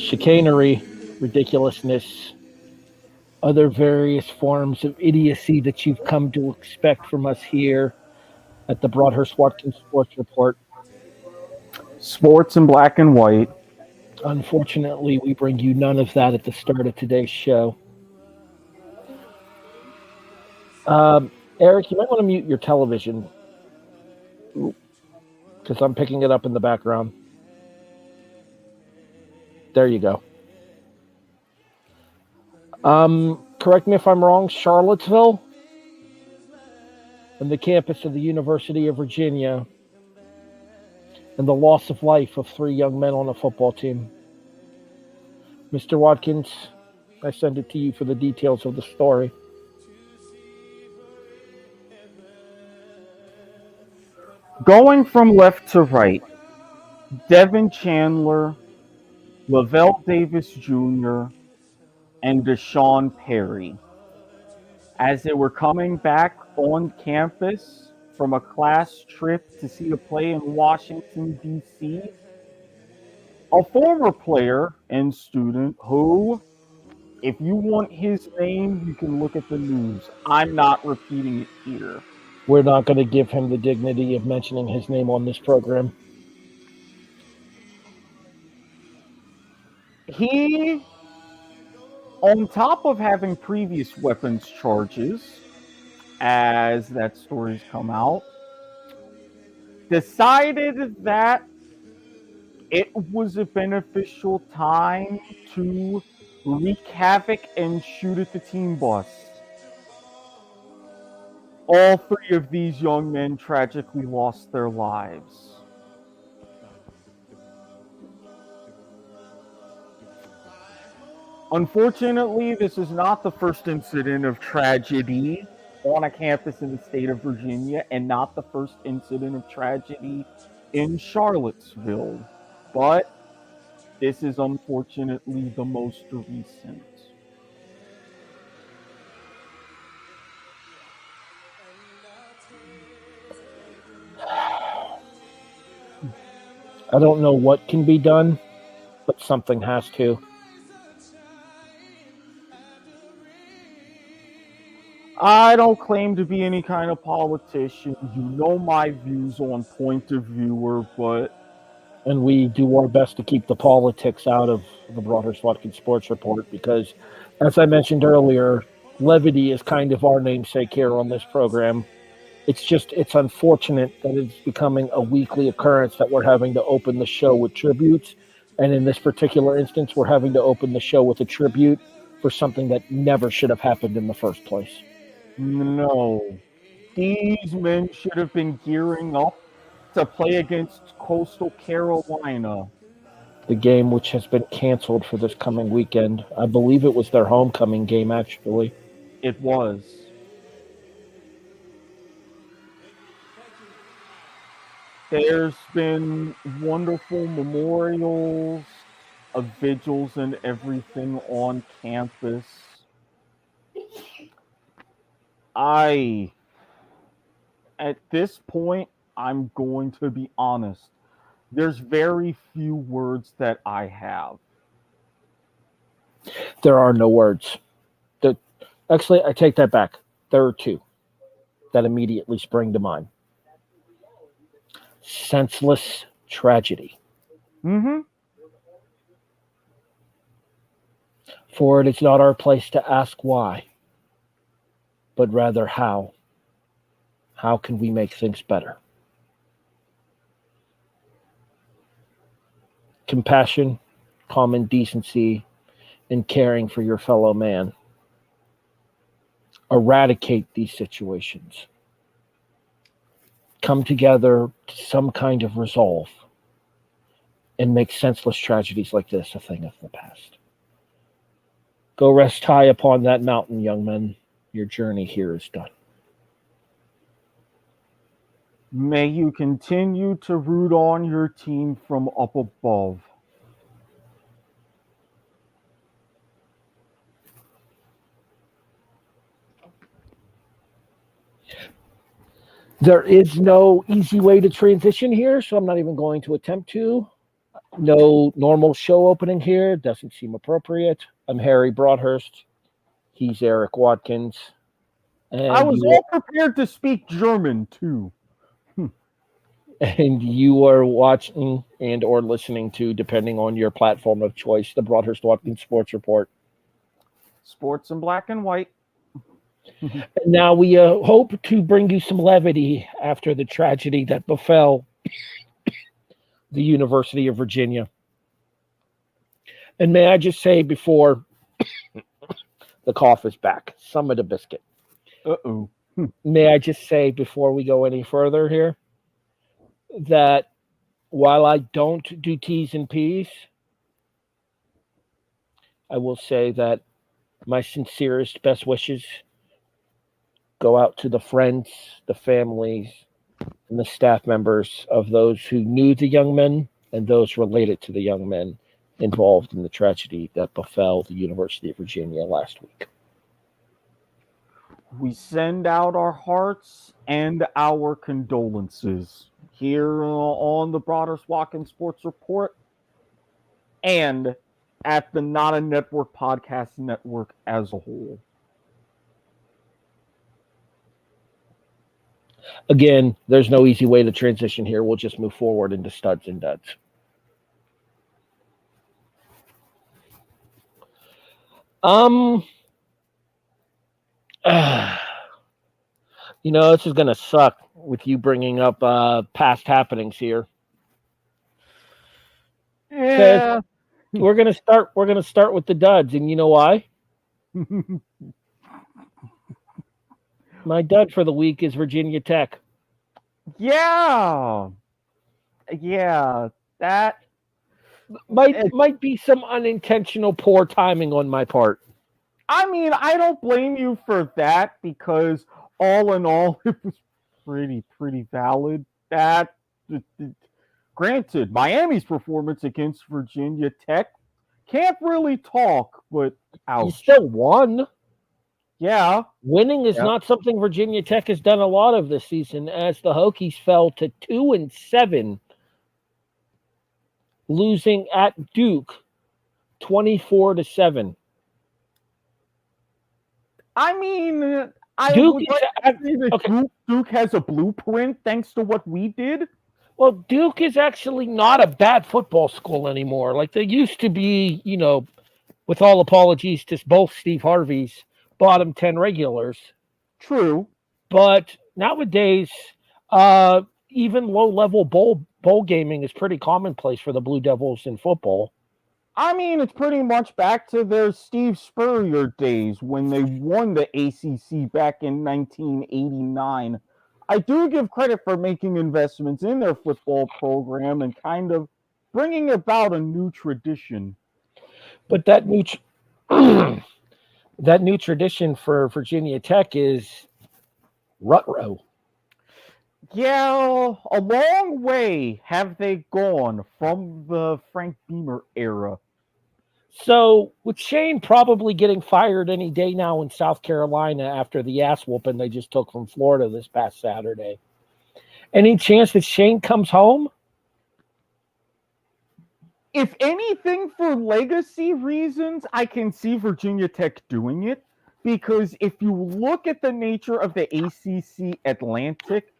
chicanery, ridiculousness, other various forms of idiocy that you've come to expect from us here at the Broadhurst-Watkins Sports Report. Sports in black and white. Unfortunately, we bring you none of that at the start of today's show. Eric, you might want to mute your television because I'm picking it up in the background. There you go. Correct me if I'm wrong, Charlottesville and the campus of the University of Virginia and the loss of life of 3 young men on a football team. Mr. Watkins, I send it to you for the details of the story. Going from left to right, Devin Chandler, Lavelle Davis Jr., and Deshaun Perry, as they were coming back on campus from a class trip to see a play in Washington, D.C., a former player and student who, if you want his name, you can look at the news. I'm not repeating it here. We're not going to give him the dignity of mentioning his name on this program. He, on top of having previous weapons charges, as that story's come out, decided that it was a beneficial time to wreak havoc and shoot at the team bus. All 3 of these young men tragically lost their lives. Unfortunately, this is not the first incident of tragedy on a campus in the state of Virginia, and not the first incident of tragedy in Charlottesville. But this is unfortunately the most recent. I don't know what can be done, but something has to. I don't claim to be any kind of politician. You know my views on point of viewer, and we do our best to keep the politics out of the Broadhurst-Watkins Sports Report because, as I mentioned earlier, levity is kind of our namesake here on this program. It's unfortunate that it's becoming a weekly occurrence that we're having to open the show with tributes. And in this particular instance, we're having to open the show with a tribute for something that never should have happened in the first place. No. These men should have been gearing up to play against Coastal Carolina. The game which has been canceled for this coming weekend. I believe it was their homecoming game, actually. It was. There's been wonderful memorials, of vigils and everything on campus. At this point, I'm going to be honest. There's very few words that I have. There are no words. Actually, I take that back. There are 2 that immediately spring to mind. Senseless tragedy. Mm-hmm. For it is not our place to ask why, but rather how. How can we make things better? Compassion, common decency, and caring for your fellow man. Eradicate these situations. Come together to some kind of resolve and make senseless tragedies like this a thing of the past. Go rest high upon that mountain, young men. Your journey here is done. May you continue to root on your team from up above. There is no easy way to transition here, so I'm not even going to attempt to. No normal show opening here. Doesn't seem appropriate. I'm Harry Broadhurst. He's Eric Watkins. I And was you all prepared to speak German too. and you are watching and or listening to, depending on your platform of choice, the Broadhurst-Watkins Sports Report. Sports in black and white. Now we hope to bring you some levity after the tragedy that befell the University of Virginia. And may I just say before the cough is back, some of the biscuit. Uh-oh. May I just say before we go any further here that while I don't do T's and P's, I will say that my sincerest best wishes go out to the friends, the families, and the staff members of those who knew the young men and those related to the young men involved in the tragedy that befell the University of Virginia last week. We send out our hearts and our condolences here on the Broadhurst-Watkins Sports Report and at the Not a Network Podcast Network as a whole. Again, there's no easy way to transition here. We'll just move forward into studs and duds. This is gonna suck with you bringing up past happenings here. Yeah. We're gonna start with the duds, and you know why? My dud for the week is Virginia Tech. Yeah, that might be some unintentional poor timing on my part. I mean, I don't blame you for that because all in all, it was pretty valid. That granted, Miami's performance against Virginia Tech can't really talk, but ouch. You still won. Yeah. Winning is not something Virginia Tech has done a lot of this season, as the Hokies fell to 2-7, losing at Duke 24-7. I mean, Duke has a blueprint thanks to what we did. Well, Duke is actually not a bad football school anymore. Like they used to be, with all apologies to both Steve Harvey's, bottom 10 regulars. True. But nowadays, even low-level bowl gaming is pretty commonplace for the Blue Devils in football. I mean, it's pretty much back to their Steve Spurrier days when they won the ACC back in 1989. I do give credit for making investments in their football program and kind of bringing about a new tradition. But that new tradition for Virginia Tech is Rutrow. Yeah, a long way have they gone from the Frank Beamer era. So, with Shane probably getting fired any day now in South Carolina after the ass whooping they just took from Florida this past Saturday, any chance that Shane comes home? If anything, for legacy reasons, I can see Virginia Tech doing it. Because if you look at the nature of the ACC Atlantic,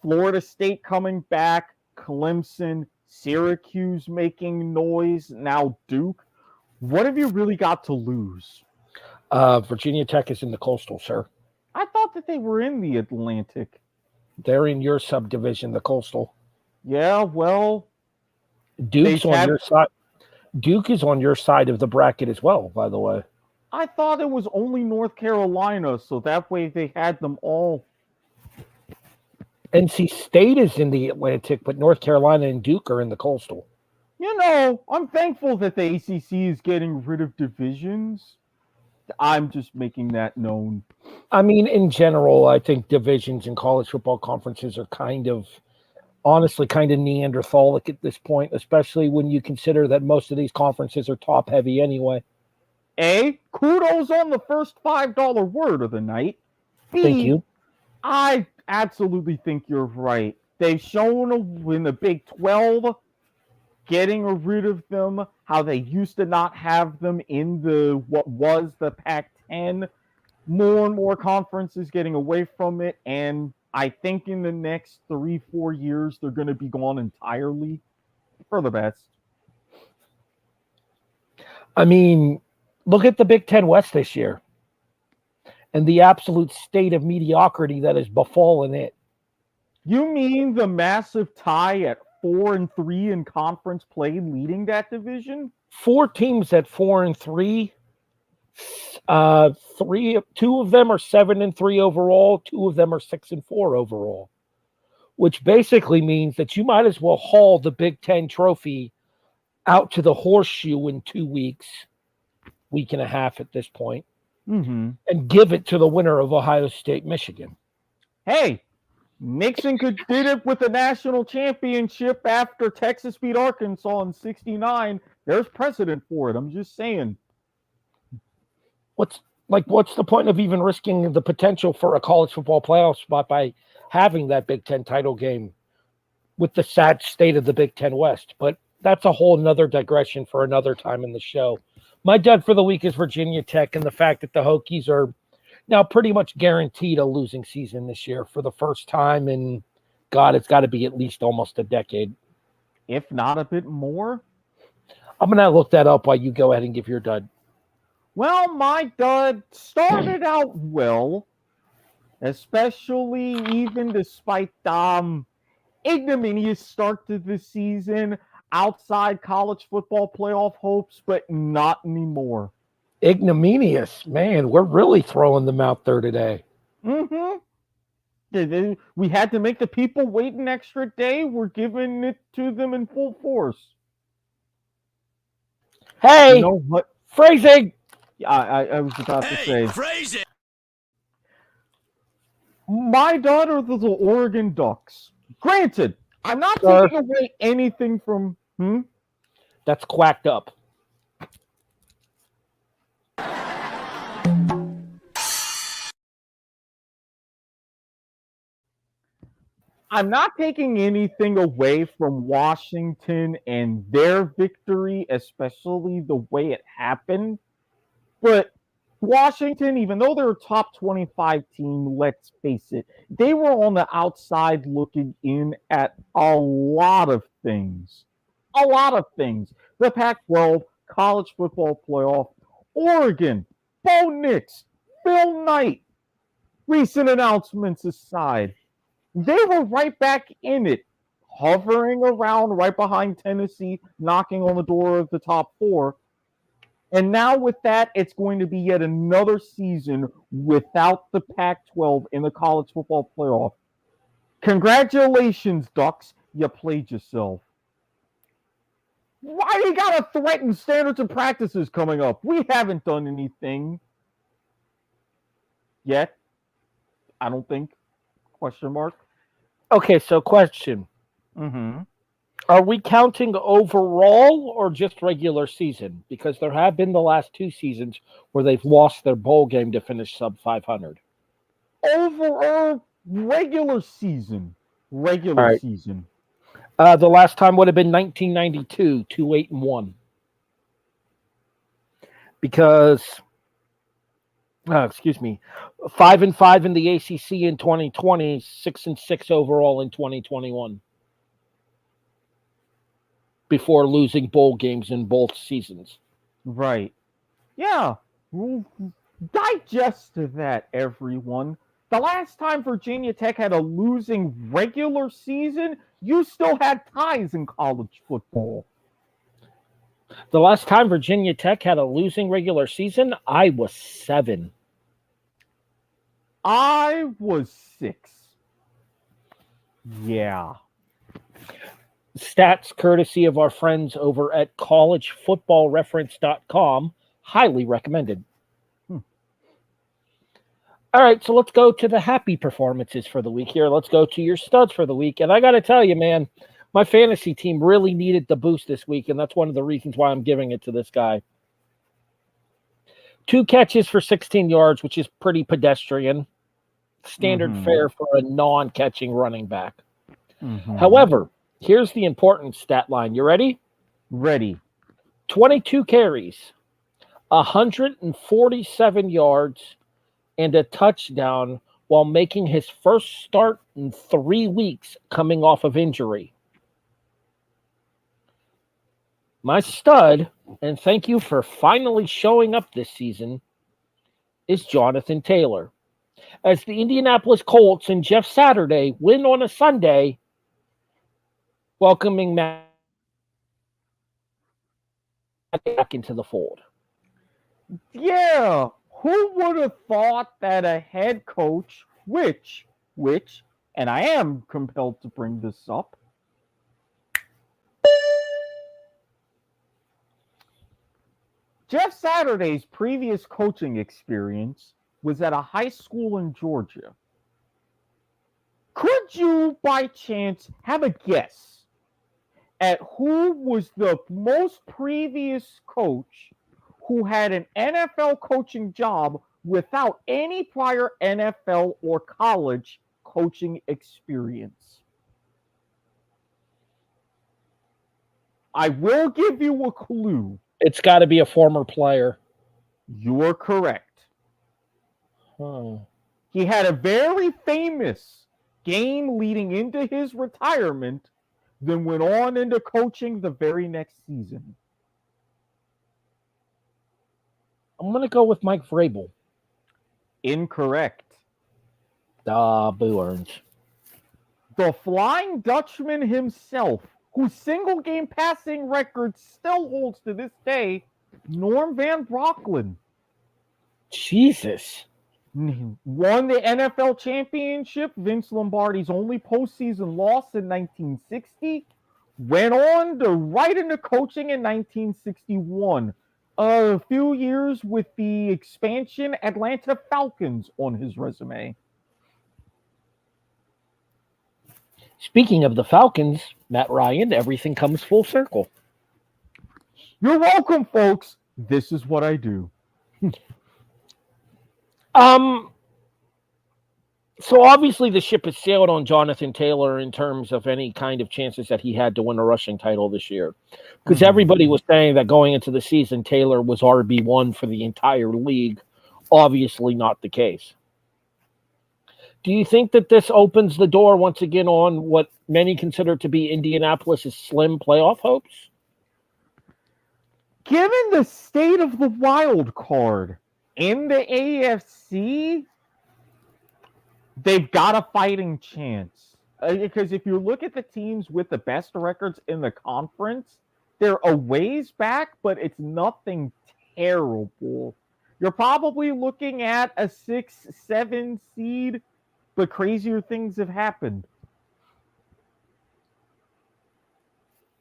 Florida State coming back, Clemson, Syracuse making noise, now Duke, what have you really got to lose? Virginia Tech is in the Coastal, sir. I thought that they were in the Atlantic. They're in your subdivision, the Coastal. Yeah, well, Duke's on your side. Duke is on your side of the bracket as well, by the way. I thought it was only North Carolina, so that way they had them all. NC State is in the Atlantic, but North Carolina and Duke are in the Coastal. I'm thankful that the ACC is getting rid of divisions. I'm just making that known. I mean, in general, I think divisions in college football conferences are honestly kind of Neanderthalic at this point, especially when you consider that most of these conferences are top heavy anyway. A, kudos on the first $5 word of the night. B, thank you. I absolutely think you're right. They've shown in the Big 12 getting rid of them, how they used to not have them in what was the Pac-10. More and more conferences getting away from it, and I think in the next 3-4 years they're going to be gone entirely for the best. I mean, look at the Big Ten West this year and the absolute state of mediocrity that has befallen it. You mean the massive tie at 4-3 in conference play leading that division? 4 teams at 4-3. 2 of them are 7-3 overall. 2 of them are 6-4 overall, which basically means that you might as well haul the Big Ten trophy out to the horseshoe in 2 weeks, week and a half at this point, and give it to the winner of Ohio State, Michigan. Hey, Nixon did it with the national championship after Texas beat Arkansas in '69. There's precedent for it. I'm just saying. What's the point of even risking the potential for a college football playoff spot by having that Big Ten title game with the sad state of the Big Ten West? But that's a whole nother digression for another time in the show. My dud for the week is Virginia Tech and the fact that the Hokies are now pretty much guaranteed a losing season this year for the first time in, God, it's got to be at least almost a decade. If not a bit more. I'm going to look that up while you go ahead and give your dud. Well, my dud started out well, especially even despite ignominious start to the season outside college football playoff hopes, but not anymore. Ignominious, man, we're really throwing them out there today. We had to make the people wait an extra day. We're giving it to them in full force. Hey, you know what? Phrasing. I was about to say. Phrasing. My daughter, the Oregon Ducks. Granted, I'm not taking away anything from. That's quacked up. I'm not taking anything away from Washington and their victory, especially the way it happened. But Washington, even though they're a top 25 team, let's face it, they were on the outside looking in at a lot of things. A lot of things. The Pac-12, college football playoff, Oregon, Bo Nix, Phil Knight. Recent announcements aside, they were right back in it, hovering around right behind Tennessee, knocking on the door of the top 4. And now with that, it's going to be yet another season without the Pac-12 in the college football playoff. Congratulations, Ducks. You played yourself. Why do you got to threaten standards and practices coming up? We haven't done anything yet. I don't think. Question mark. Okay, so question. Are we counting overall or just regular season? Because there have been the last 2 seasons where they've lost their bowl game to finish sub 500. Overall, regular season. Season. The last time would have been 1992, 2-8-1. Because, 5-5 in the ACC in 2020, 6-6 overall in 2021. Before losing bowl games in both seasons. Right. Yeah. Digest that, everyone. The last time Virginia Tech had a losing regular season, you still had ties in college football. The last time Virginia Tech had a losing regular season, I was 7. I was 6. Yeah. Stats courtesy of our friends over at collegefootballreference.com. Highly recommended. All right, so let's go to the happy performances for the week here. Let's go to your studs for the week. And I got to tell you, man, my fantasy team really needed the boost this week, and that's one of the reasons why I'm giving it to this guy. 2 catches for 16 yards, which is pretty pedestrian. Standard fare for a non-catching running back. However, here's the important stat line. You ready? Ready. 22 carries, 147 yards, and a touchdown while making his first start in 3 weeks coming off of injury. My stud, and thank you for finally showing up this season, is Jonathan Taylor. As the Indianapolis Colts and Jeff Saturday win on a Sunday, welcoming Matt back into the fold. Yeah, who would have thought that a head coach, which, and I am compelled to bring this up, Jeff Saturday's previous coaching experience was at a high school in Georgia. Could you, by chance, have a guess at who was the most previous coach who had an NFL coaching job without any prior NFL or college coaching experience? I will give you a clue. It's got to be a former player. You're correct. He had a very famous game leading into his retirement, then went on into coaching the very next season. I'm going to go with Mike Vrabel. Incorrect. Boo Earns. The Flying Dutchman himself, whose single game passing record still holds to this day, Norm Van Brocklin. Jesus. Won the NFL championship, Vince Lombardi's only postseason loss in 1960. Went on to right into coaching in 1961. A few years with the expansion Atlanta Falcons on his resume. Speaking of the Falcons, Matt Ryan, everything comes full circle. You're welcome, folks. This is what I do. So obviously the ship has sailed on Jonathan Taylor in terms of any kind of chances that he had to win a rushing title this year. Because everybody was saying that going into the season, Taylor was RB1 for the entire league. Obviously not the case. Do you think that this opens the door once again on what many consider to be Indianapolis' slim playoff hopes? Given the state of the wild card in the AFC, they've got a fighting chance. Because if you look at the teams with the best records in the conference, they're a ways back, but it's nothing terrible. You're probably looking at a 6-7 seed, but crazier things have happened.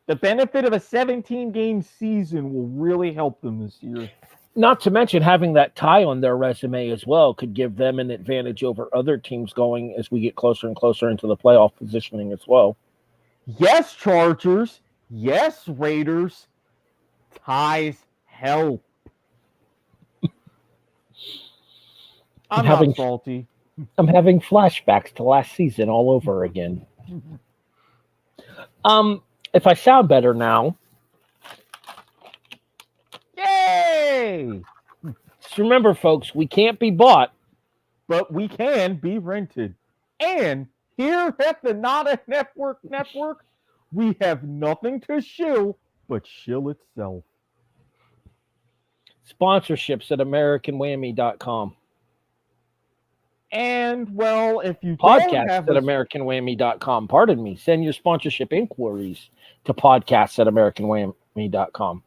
The benefit of a 17-game season will really help them this year. Not to mention having that tie on their resume as well could give them an advantage over other teams going as we get closer and closer into the playoff positioning as well. Yes, Chargers. Yes, Raiders. Ties help. I'm not salty. I'm having flashbacks to last season all over again. If I sound better now. Yay! Just remember, folks, we can't be bought, but we can be rented. And here at the Nada Network, we have nothing to shill but shill itself. Sponsorships at AmericanWhammy.com. And, well, if you podcasts at AmericanWhammy.com. Pardon me. Send your sponsorship inquiries to podcasts at AmericanWhammy.com.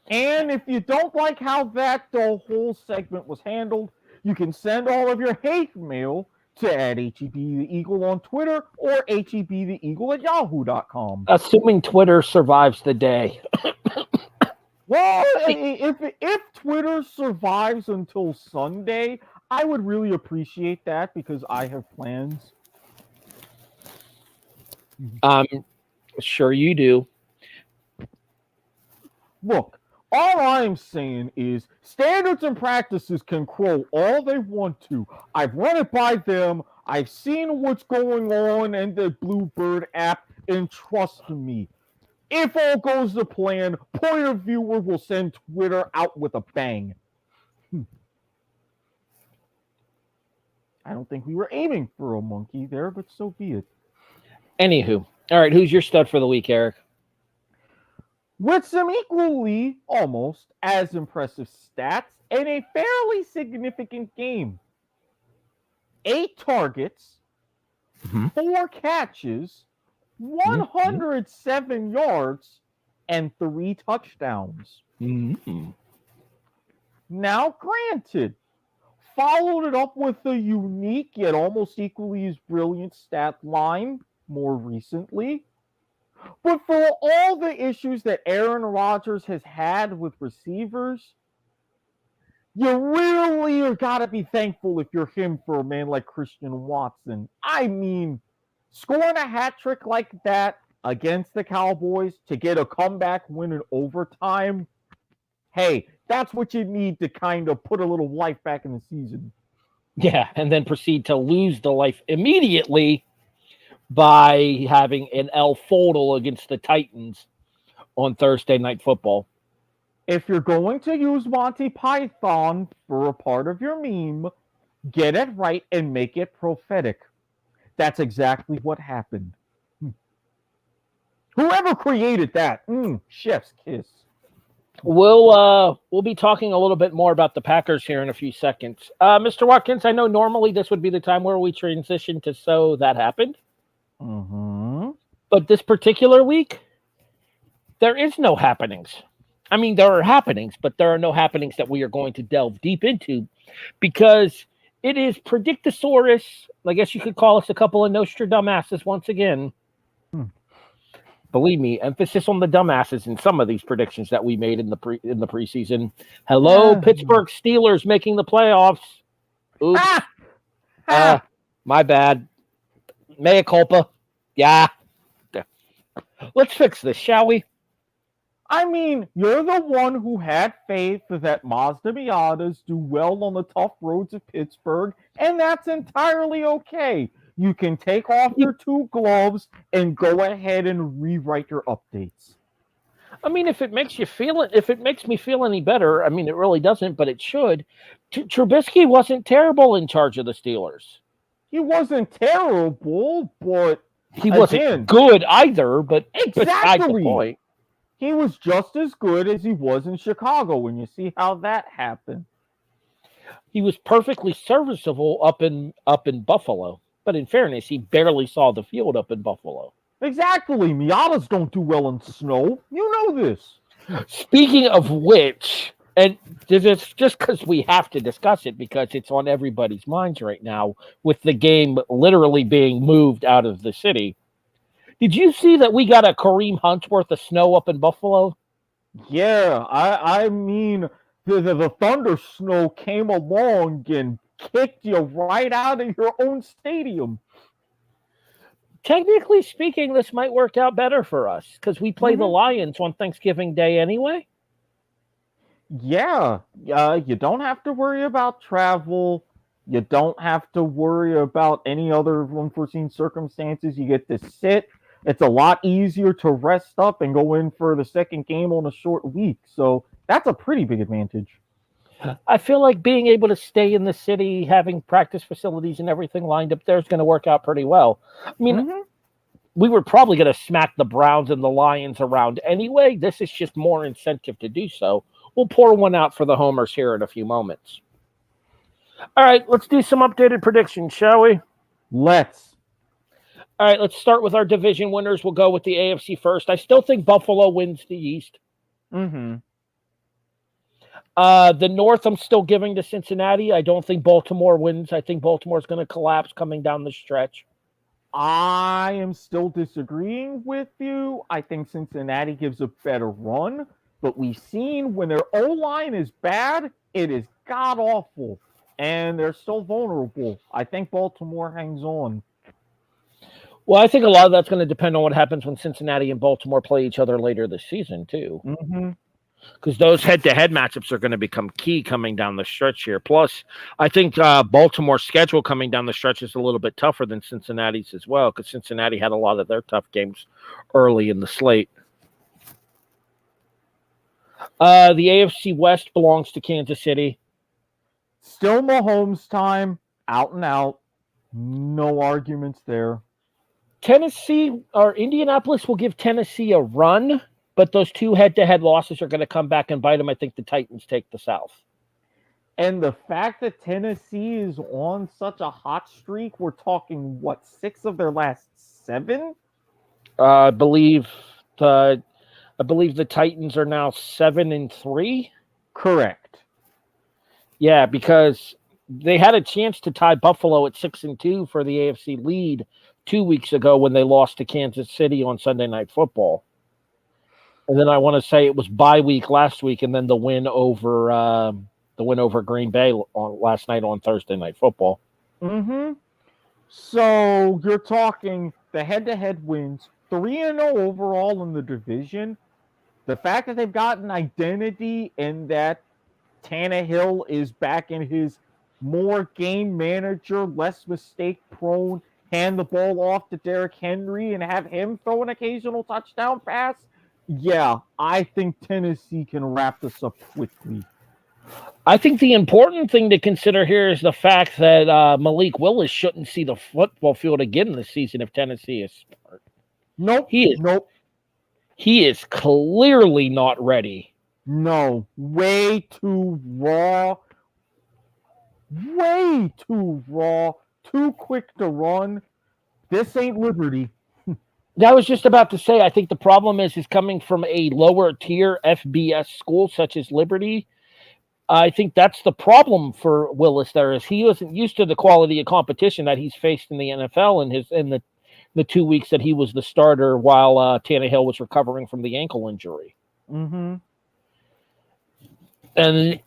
And if you don't like how the whole segment was handled, you can send all of your hate mail to @HEBTheEagle on Twitter or HEBTheEagle@yahoo.com. Assuming Twitter survives the day. Well, if Twitter survives until Sunday, I would really appreciate that because I have plans. Sure you do. Look, all I'm saying is standards and practices can crow all they want to. I've run it by them. I've seen what's going on in the Bluebird app, and trust me, If all goes to plan, point of viewer will send Twitter out with a bang. I don't think we were aiming for a monkey there, but so be it. Anywho, all right, who's your stud for the week, Eric? With some equally, almost, as impressive stats in a fairly significant game. 8 targets, 4 catches, 107 yards, and 3 touchdowns. Now, granted, followed it up with a unique yet almost equally as brilliant stat line more recently. But for all the issues that Aaron Rodgers has had with receivers, you really are gotta be thankful if you're him for a man like Christian Watson. I mean, scoring a hat trick like that against the Cowboys to get a comeback win in overtime, hey, that's what you need to kind of put a little life back in the season. Yeah, and then proceed to lose the life immediately by having an El Fodal against the Titans on Thursday Night Football. If you're going to use Monty Python for a part of your meme, get it right and make it prophetic. That's exactly what happened. Whoever created that, chef's kiss. We'll be talking a little bit more about the Packers here in a few seconds. Mr. Watkins, I know normally this would be the time where we transition to So That Happened. But this particular week, there is no happenings. I mean, there are happenings, but there are no happenings that we are going to delve deep into because it is Predictosaurus. I guess you could call us a couple of Nostradamuses once again. Believe me, emphasis on the dumbasses in some of these predictions that we made in the preseason. Hello, Pittsburgh Steelers making the playoffs. Oops. My bad. Mea culpa. Yeah. Let's fix this, shall we? I mean, you're the one who had faith that Mazda Miatas do well on the tough roads of Pittsburgh, and that's entirely okay. You can take off your 2 gloves and go ahead and rewrite your updates. I mean, if it makes me feel any better, I mean, it really doesn't, but it should. Trubisky wasn't terrible in charge of the Steelers. He wasn't terrible, but he wasn't good either. But besides the point, he was just as good as he was in Chicago. When you see how that happened, he was perfectly serviceable up in Buffalo. But in fairness, he barely saw the field up in Buffalo. Exactly. Miatas don't do well in snow. You know this. Speaking of which, and it's just because we have to discuss it because it's on everybody's minds right now with the game literally being moved out of the city. Did you see that we got a Kareem Hunt's worth of snow up in Buffalo? Yeah, I mean, the thunder snow came along and kicked you right out of your own stadium. Technically speaking, this might work out better for us because we play the Lions on Thanksgiving Day anyway. Yeah, you don't have to worry about travel. You don't have to worry about any other unforeseen circumstances. You get to sit. It's a lot easier to rest up and go in for the second game on a short week. So that's a pretty big advantage. I feel like being able to stay in the city, having practice facilities and everything lined up there is going to work out pretty well. I mean, we were probably going to smack the Browns and the Lions around anyway. This is just more incentive to do so. We'll pour one out for the homers here in a few moments. All right, let's do some updated predictions, shall we? Let's. All right, let's start with our division winners. We'll go with the AFC first. I still think Buffalo wins the East. The North, I'm still giving to Cincinnati. I don't think Baltimore wins. I think Baltimore's going to collapse coming down the stretch. I am still disagreeing with you. I think Cincinnati gives a better run, but we've seen when their O-line is bad, it is god-awful, and they're still vulnerable. I think Baltimore hangs on. Well, I think a lot of that's going to depend on what happens when Cincinnati and Baltimore play each other later this season, too. Because those head-to-head matchups are going to become key coming down the stretch here. Plus, I think Baltimore's schedule coming down the stretch is a little bit tougher than Cincinnati's as well, because Cincinnati had a lot of their tough games early in the slate. The AFC West belongs to Kansas City. Still Mahomes time, out and out. No arguments there. Tennessee or Indianapolis will give Tennessee a run, but those two head-to-head losses are going to come back and bite them. I think the Titans take the South. And the fact that Tennessee is on such a hot streak, we're talking, 6 of their last 7? I believe the Titans are now 7-3. Correct. Yeah, because they had a chance to tie Buffalo at 6-2 for the AFC lead 2 weeks ago when they lost to Kansas City on Sunday Night Football. And then I want to say it was bye week last week, and then the win over Green Bay last night on Thursday Night Football. Mm-hmm. So you're talking the head-to-head wins, 3-0 overall in the division. The fact that they've got an identity and that Tannehill is back in his more game manager, less mistake-prone, hand the ball off to Derrick Henry and have him throw an occasional touchdown pass. Yeah, I think Tennessee can wrap this up quickly. I think the important thing to consider here is the fact that Malik Willis shouldn't see the football field again this season if Tennessee is smart. Nope. He is clearly not ready. No, way too raw. Way too raw. Too quick to run. This ain't Liberty. I was just about to say, I think the problem is coming from a lower tier FBS school such as Liberty. I think that's the problem for Willis there is he wasn't used to the quality of competition that he's faced in the NFL in the 2 weeks that he was the starter while Tannehill was recovering from the ankle injury. Mm-hmm. And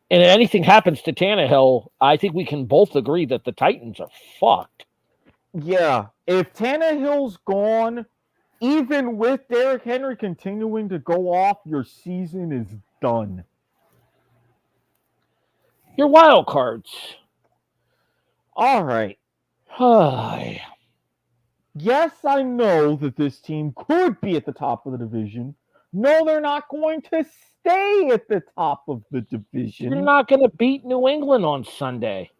anything happens to Tannehill, I think we can both agree that the Titans are fucked. Yeah, if Tannehill's gone, even with Derrick Henry continuing to go off, your season is done. Your wild cards. All right. Yes, I know that this team could be at the top of the division. No, they're not going to stay at the top of the division. You're not going to beat New England on Sunday.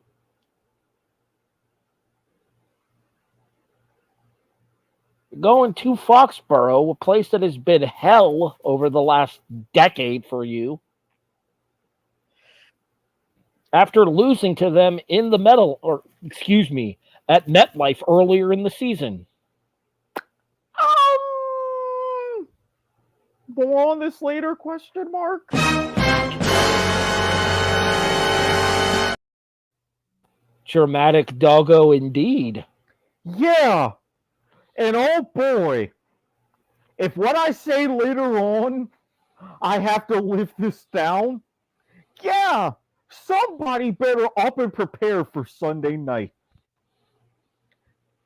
You're going to Foxborough, a place that has been hell over the last decade for you. After losing to them at MetLife earlier in the season. More on this later, question mark? Dramatic doggo indeed. Yeah. And oh boy, if what I say later on, I have to live this down, yeah, somebody better up and prepare for Sunday night.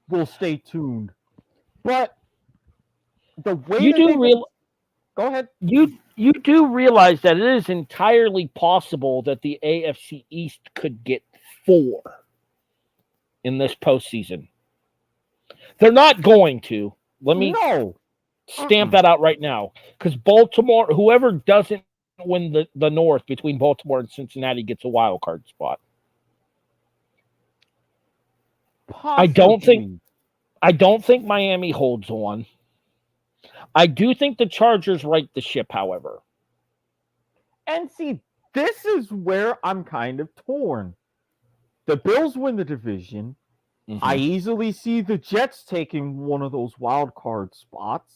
We'll stay tuned. But the way go ahead. You do realize that it is entirely possible that the AFC East could get 4 in this postseason. They're not going to. Let me stamp that out right now. Because Baltimore, whoever doesn't win the North between Baltimore and Cincinnati gets a wild card spot. Possibly. I don't think Miami holds on. I do think the Chargers right the ship, however. And see, this is where I'm kind of torn. The Bills win the division. Mm-hmm. I easily see the Jets taking one of those wild card spots.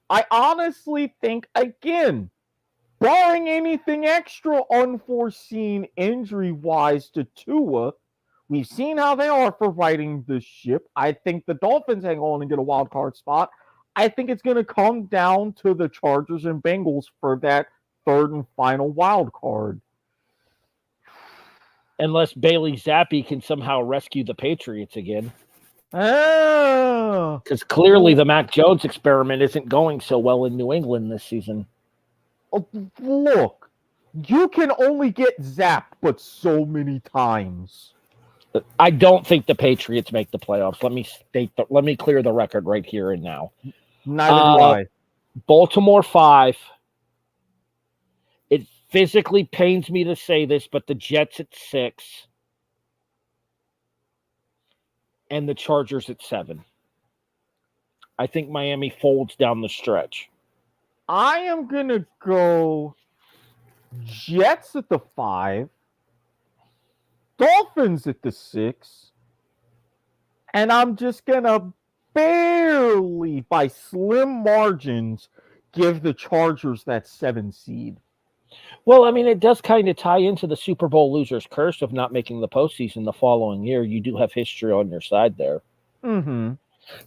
I honestly think, again, barring anything extra unforeseen injury-wise to Tua, we've seen how they are for riding the ship. I think the Dolphins hang on and get a wild card spot. I think it's going to come down to the Chargers and Bengals for that third and final wild card. Unless Bailey Zappi can somehow rescue the Patriots again. Because clearly the Mac Jones experiment isn't going so well in New England this season. Look, you can only get zapped but so many times. I don't think the Patriots make the playoffs. Let me clear the record right here and now. Neither do I. Baltimore 5, physically pains me to say this, but the Jets at 6 and the Chargers at 7. I think Miami folds down the stretch. I am going to go Jets at the 5, Dolphins at the 6, and I'm just going to barely, by slim margins, give the Chargers that 7 seed. Well, I mean, it does kind of tie into the Super Bowl loser's curse of not making the postseason the following year. You do have history on your side there. Mm-hmm.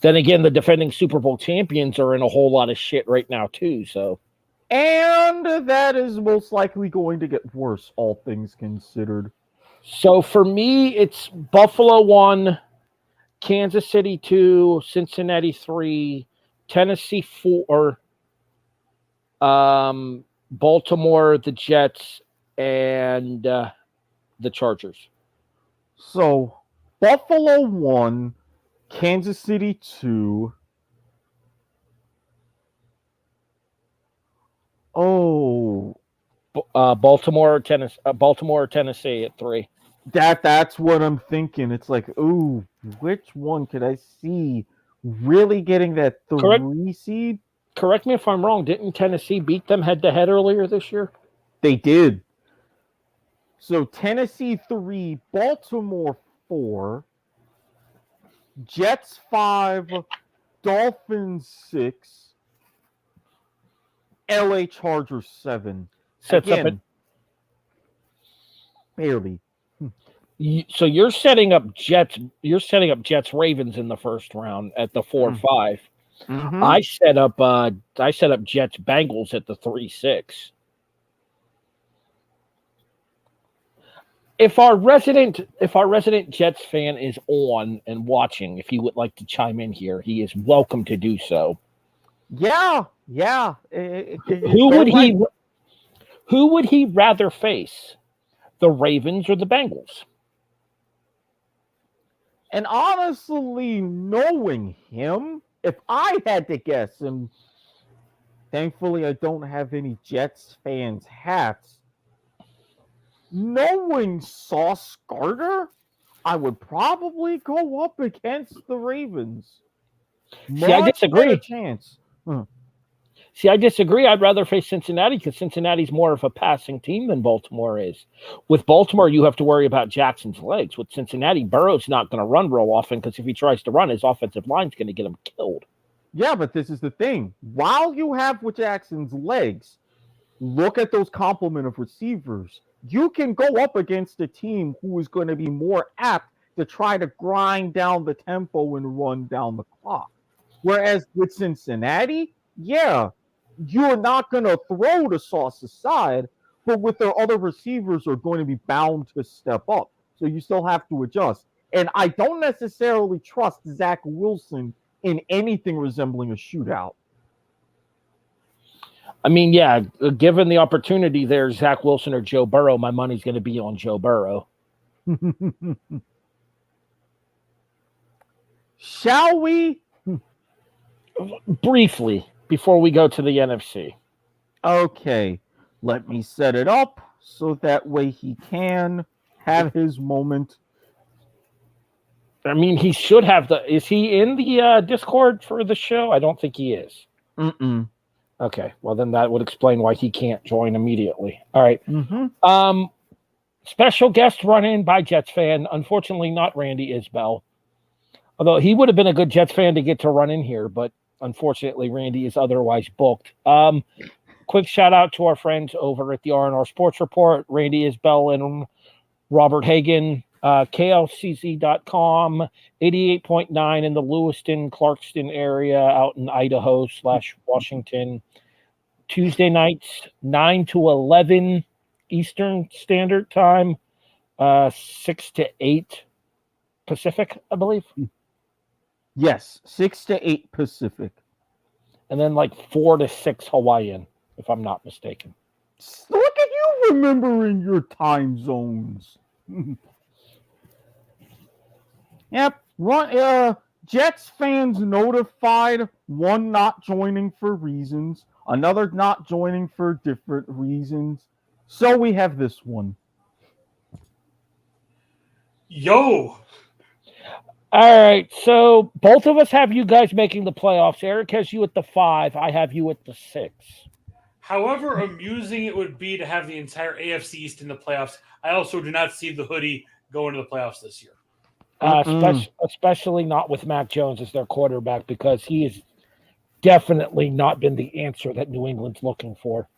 Then again, the defending Super Bowl champions are in a whole lot of shit right now, too. So, and that is most likely going to get worse, all things considered. So for me, it's Buffalo 1, Kansas City 2, Cincinnati 3, Tennessee 4, Baltimore, the Jets, and the Chargers. So Buffalo 1, Kansas City 2. Oh, Baltimore, Tennessee at 3. That's what I'm thinking. It's like, ooh, which one could I see really getting that 3 seed? Correct me if I'm wrong. Didn't Tennessee beat them head-to-head earlier this year? They did. So Tennessee 3, Baltimore 4, Jets 5, Dolphins 6, LA Chargers 7. Again, barely. So you're setting up Jets. You're setting up Jets Ravens in the first round at the 4-5. Mm-hmm. I set up Jets Bengals at the 3-6. If our resident Jets fan is on and watching, if he would like to chime in here, he is welcome to do so. Yeah. Who would he rather face? The Ravens or the Bengals? And honestly, knowing him, if I had to guess, and thankfully I don't have any Jets fans' hats, knowing Sauce Gardner, I would probably go up against the Ravens. See, I disagree. Chance. See, I disagree. I'd rather face Cincinnati because Cincinnati's more of a passing team than Baltimore is. With Baltimore, you have to worry about Jackson's legs. With Cincinnati, Burrow's not going to run real often because if he tries to run, his offensive line's going to get him killed. Yeah, but this is the thing. While you have with Jackson's legs, look at those complement of receivers. You can go up against a team who is going to be more apt to try to grind down the tempo and run down the clock. Whereas with Cincinnati, yeah, you're not going to throw the Sauce aside, but with their other receivers are going to be bound to step up. So you still have to adjust. And I don't necessarily trust Zach Wilson in anything resembling a shootout. I mean, yeah, given the opportunity there, Zach Wilson or Joe Burrow, my money's going to be on Joe Burrow. Shall we? Briefly, before we go to the NFC. Okay, let me set it up so that way he can have his moment. I mean, he should have is he in the Discord for the show? I don't think he is. Mm-mm. Okay, well then that would explain why he can't join immediately. All right. Mm-hmm. Special guest run in by Jets fan. Unfortunately, not Randy Isbell. Although he would have been a good Jets fan to get to run in here, but unfortunately, Randy is otherwise booked. Quick shout out to our friends over at the R&R Sports Report, Randy Isbell and Robert Hagan, klcz.com, 88.9 in the Lewiston, Clarkston area out in Idaho/Washington. Tuesday nights, 9 to 11 Eastern Standard Time, 6 to 8 Pacific, I believe. Yes, 6 to 8 Pacific. And then like 4 to 6 Hawaiian, if I'm not mistaken. Look at you remembering your time zones. Yep. Jets fans notified, one not joining for reasons, another not joining for different reasons. So we have this one. Yo, All right, so both of us have you guys making the playoffs. Eric has you at the 5. I have you at the 6. however amusing it would be to have the entire AFC East in the playoffs, I also do not see the hoodie going to the playoffs this year. Especially not with Mac Jones as their quarterback, because he has definitely not been the answer that New England's looking for.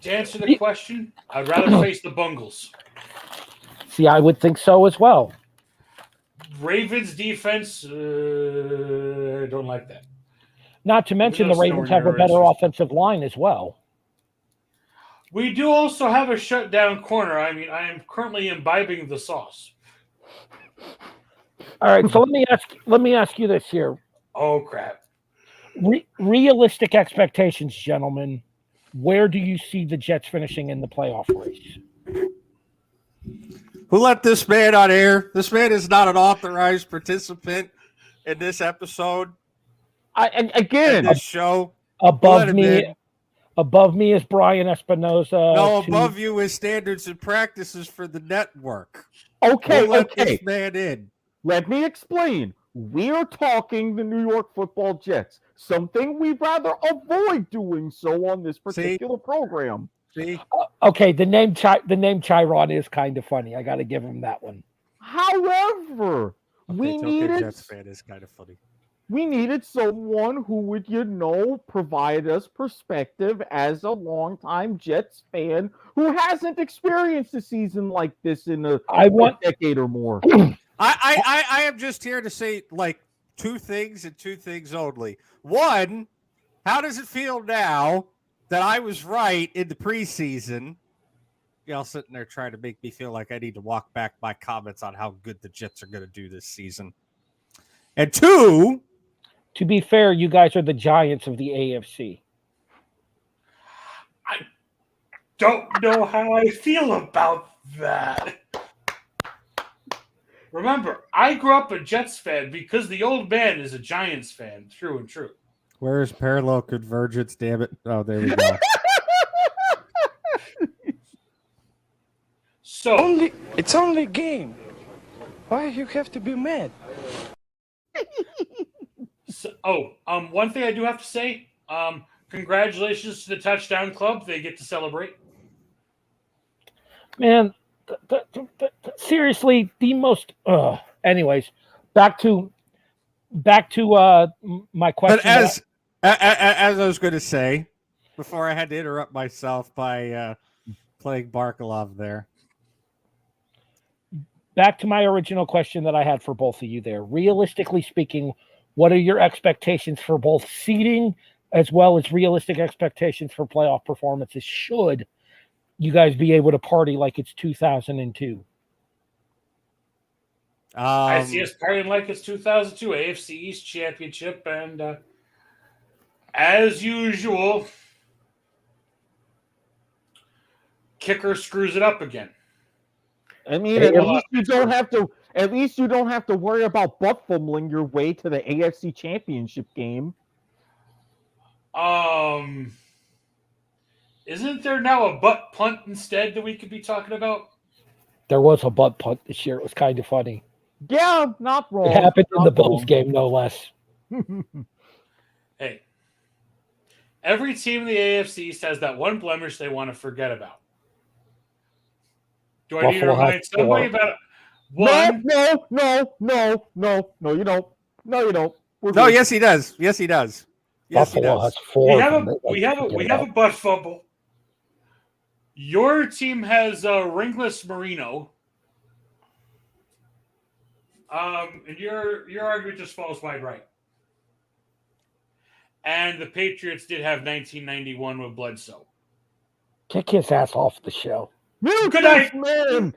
To answer the question, I'd rather face the Bungles. See, I would think so as well. Ravens defense, I don't like that. Not to mention the Ravens have a better offensive line as well. We do also have a shutdown corner. I mean, I am currently imbibing the sauce. All right, so let me ask you this here. Oh crap! Realistic expectations, gentlemen. Where do you see the Jets finishing in the playoff race? Who let this man on air? This man is not an authorized participant in this episode. Again, this show. Above me is Brian Espinoza. No, above you is standards and practices for the network. Okay, Who let this man in? Let me explain. We're talking the New York Football Jets. Something we'd rather avoid doing so on this particular program. See? Okay, the name Chiron is kind of funny. I got to give him that one. However, we needed Jets fan is kind of funny. We needed someone who would, provide us perspective as a longtime Jets fan who hasn't experienced a season like this in a decade or more. I am just here to say like two things and two things only. One, how does it feel now that I was right in the preseason? Y'all sitting there trying to make me feel like I need to walk back my comments on how good the Jets are going to do this season. And two, to be fair, you guys are the Giants of the AFC. I don't know how I feel about that. Remember, I grew up a Jets fan because the old man is a Giants fan, true and true. Where's parallel convergence? Damn it! Oh, there we go. So it's only a game. Why you have to be mad? One thing I do have to say, congratulations to the Touchdown Club. They get to celebrate. Man, seriously, the most. Anyways, back to my question. But as I was going to say, before I had to interrupt myself by playing Barkalov there. Back to my original question that I had for both of you there. Realistically speaking, what are your expectations for both seeding as well as realistic expectations for playoff performances should you guys be able to party like it's 2002? I see us partying like it's 2002 AFC East Championship, and as usual, kicker screws it up again. I mean, at least you don't have to worry about butt fumbling your way to the AFC Championship game. Isn't there now a butt punt instead that we could be talking about? There was a butt punt this year. It was kind of funny. Yeah, not wrong. It happened in the Bills game, no less. Hey, every team in the AFC East has that one blemish they want to forget about. Do I need to remind somebody about it? No, you don't. No, you don't. No, yes, he does. Yes, he does. Yes, he does. Has 4. We have a butt fumble. Your team has ringless Marino. And your argument just falls wide right. And the Patriots did have 1991 with Bledsoe. Kick his ass off the show. Good night, man.